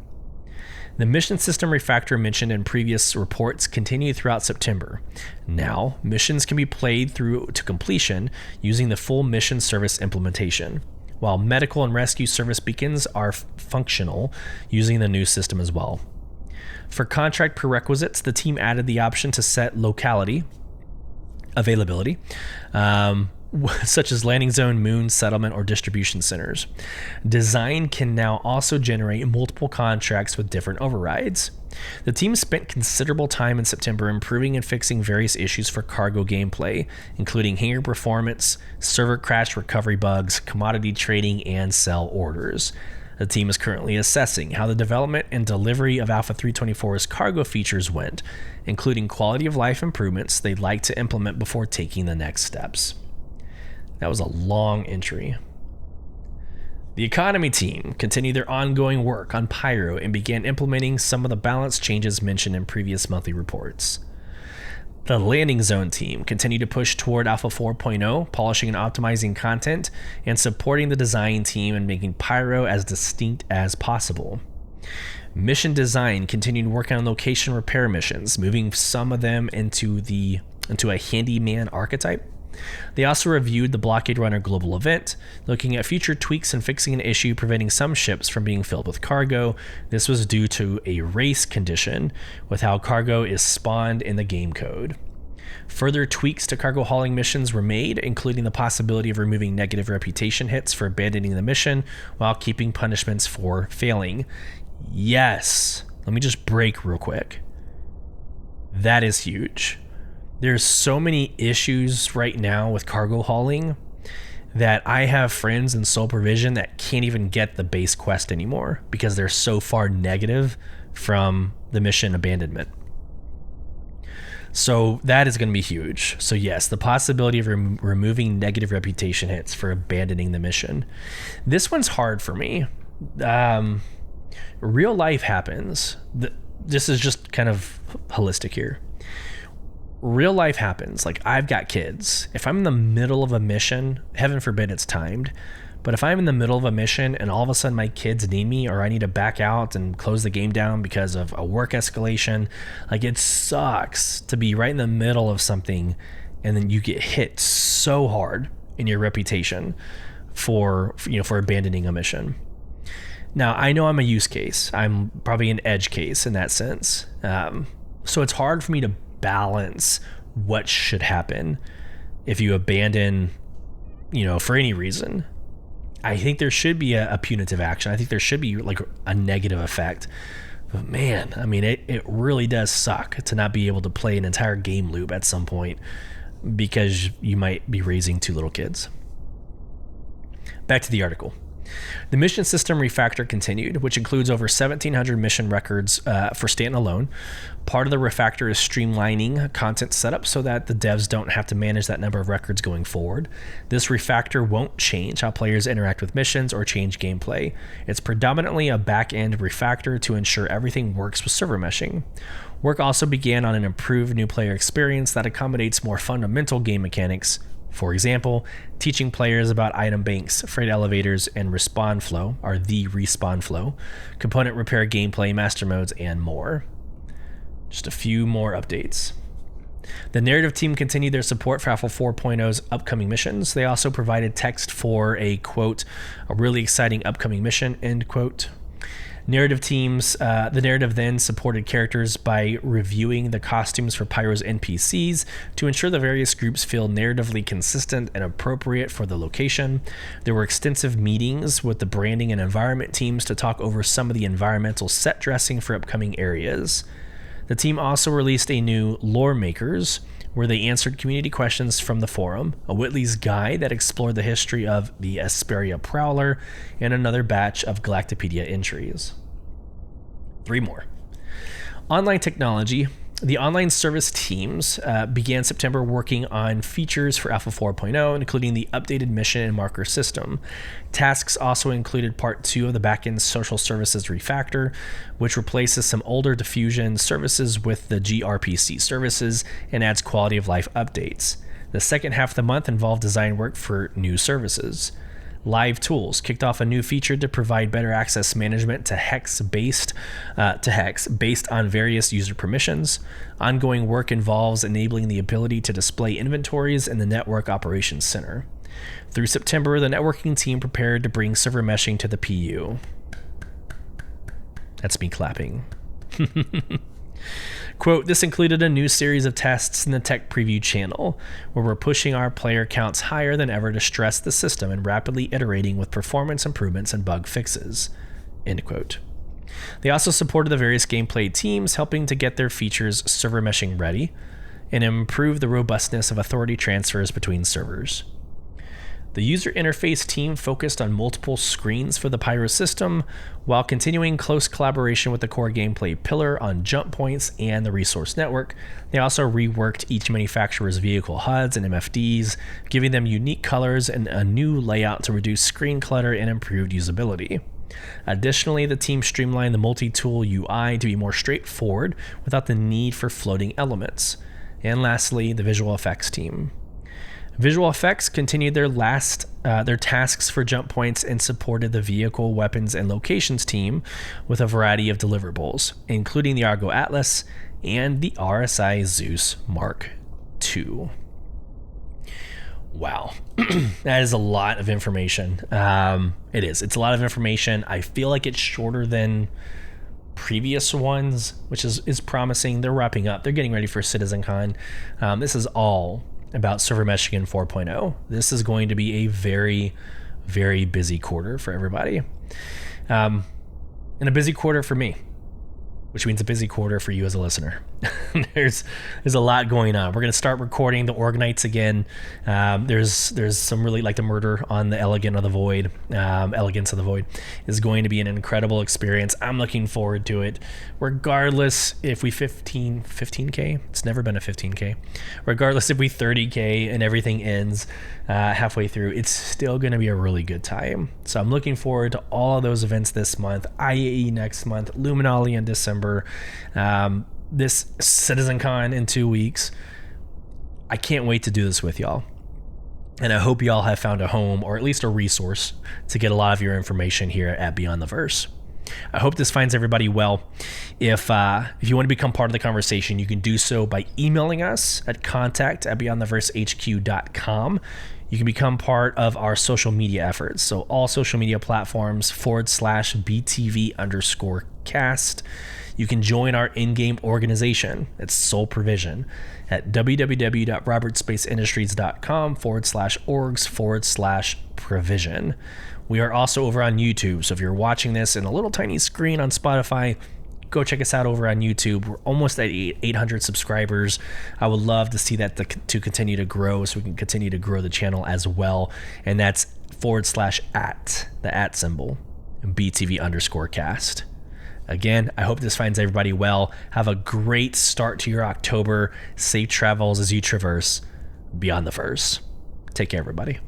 The mission system refactor mentioned in previous reports continued throughout September. Now, missions can be played through to completion using the full mission service implementation, while medical and rescue service beacons are functional using the new system as well. For contract prerequisites, the team added the option to set locality availability, such as landing zone, moon, settlement, or distribution centers. Design can now also generate multiple contracts with different overrides. The team spent considerable time in September improving and fixing various issues for cargo gameplay, including hangar performance, server crash recovery bugs, commodity trading, and sell orders. The team is currently assessing how the development and delivery of Alpha 324's cargo features went, including quality of life improvements they'd like to implement before taking the next steps. That was a long entry. The economy team continued their ongoing work on Pyro and began implementing some of the balance changes mentioned in previous monthly reports. The landing zone team continued to push toward Alpha 4.0, polishing and optimizing content, and supporting the design team and making Pyro as distinct as possible. Mission design continued working on location repair missions, moving some of them into a handyman archetype. They also reviewed the Blockade Runner global event, looking at future tweaks and fixing an issue preventing some ships from being filled with cargo. This was due to a race condition with how cargo is spawned in the game code. Further tweaks to cargo hauling missions were made, including the possibility of removing negative reputation hits for abandoning the mission while keeping punishments for failing. Yes, let me just break real quick. That is huge. There's so many issues right now with cargo hauling that I have friends in Sole Provision that can't even get the base quest anymore because they're so far negative from the mission abandonment. So that is going to be huge. So yes, the possibility of removing negative reputation hits for abandoning the mission. This one's hard for me. Real life happens. This is just kind of holistic here. Real life happens. Like, I've got kids. If I'm in the middle of a mission, heaven forbid it's timed, but if I'm in the middle of a mission and all of a sudden my kids need me, or I need to back out and close the game down because of a work escalation, like, it sucks to be right in the middle of something and then you get hit so hard in your reputation for abandoning a mission. Now, I know I'm a use case. I'm probably an edge case in that sense. So it's hard for me to balance what should happen if you abandon, for any reason. I think there should be a punitive action. I think there should be like a negative effect. But man, I mean, it really does suck to not be able to play an entire game loop at some point because you might be raising two little kids. Back to the article. The mission system refactor continued, which includes over 1,700 mission records for standalone. Part of the refactor is streamlining content setup so that the devs don't have to manage that number of records going forward. This refactor won't change how players interact with missions or change gameplay. It's predominantly a back-end refactor to ensure everything works with server meshing. Work also began on an improved new player experience that accommodates more fundamental game mechanics. For example, teaching players about item banks, freight elevators, and respawn flow, or the respawn flow, component repair gameplay, master modes, and more. Just a few more updates. The narrative team continued their support for Alpha 4.0's upcoming missions. They also provided text for a, quote, a really exciting upcoming mission, end quote. The narrative then supported characters by reviewing the costumes for Pyro's NPCs to ensure the various groups feel narratively consistent and appropriate for the location. There were extensive meetings with the branding and environment teams to talk over some of the environmental set dressing for upcoming areas. The team also released a new Lore Makers, where they answered community questions from the forum, a Whitley's Guide that explored the history of the Asperia Prowler, and another batch of Galactopedia entries. 3 more. Online technology. The online service teams began September working on features for Alpha 4.0, including the updated mission and marker system. Tasks also included Part 2 of the backend social services refactor, which replaces some older diffusion services with the gRPC services and adds quality of life updates. The second half of the month involved design work for new services. Live Tools kicked off a new feature to provide better access management to hex based on various user permissions. Ongoing work involves enabling the ability to display inventories in the Network Operations Center. Through September, the networking team prepared to bring server meshing to the PU. That's me clapping. Quote, this included a new series of tests in the tech preview channel, where we're pushing our player counts higher than ever to stress the system and rapidly iterating with performance improvements and bug fixes. End quote. They also supported the various gameplay teams, helping to get their features server meshing ready and improve the robustness of authority transfers between servers. The user interface team focused on multiple screens for the Pyro system, while continuing close collaboration with the core gameplay pillar on jump points and the resource network. They also reworked each manufacturer's vehicle HUDs and MFDs, giving them unique colors and a new layout to reduce screen clutter and improved usability. Additionally, the team streamlined the multi-tool UI to be more straightforward without the need for floating elements. And lastly, the visual effects team. Visual Effects continued their tasks for jump points and supported the vehicle, weapons, and locations team with a variety of deliverables, including the Argo Atlas and the RSI Zeus Mark II. Wow. That is a lot of information. It is. It's a lot of information. I feel like it's shorter than previous ones, which is promising. They're wrapping up. They're getting ready for CitizenCon. This is all about server meshing in 4.0. This is going to be a very, very busy quarter for everybody. And a busy quarter for me, which means a busy quarter for you as a listener. There's a lot going on. We're going to start recording the Organites again. There's some really, like the murder on the Elegance of the Void is going to be an incredible experience. I'm looking forward to it. Regardless if we 15K, it's never been a 15K. Regardless if we 30K and everything ends halfway through, it's still going to be a really good time. So I'm looking forward to all of those events this month, IAE next month, Luminali in December, this CitizenCon in 2 weeks. I can't wait to do this with y'all. And I hope y'all have found a home, or at least a resource, to get a lot of your information here at Beyond the Verse. I hope this finds everybody well. If you want to become part of the conversation, you can do so by emailing us at contact@beyondtheversehq.com. You can become part of our social media efforts. So all social media platforms /BTV_cast. You can join our in-game organization. It's Sole Provision at www.robertspaceindustriescom/orgs/provision. We are also over on YouTube. So if you're watching this in a little tiny screen on Spotify, go check us out over on YouTube. We're almost at 800 subscribers. I would love to see that to continue to grow, so we can continue to grow the channel as well. And that's / the @ symbol, BTV_cast. Again, I hope this finds everybody well. Have a great start to your October. Safe travels as you traverse Beyond the Verse. Take care, everybody.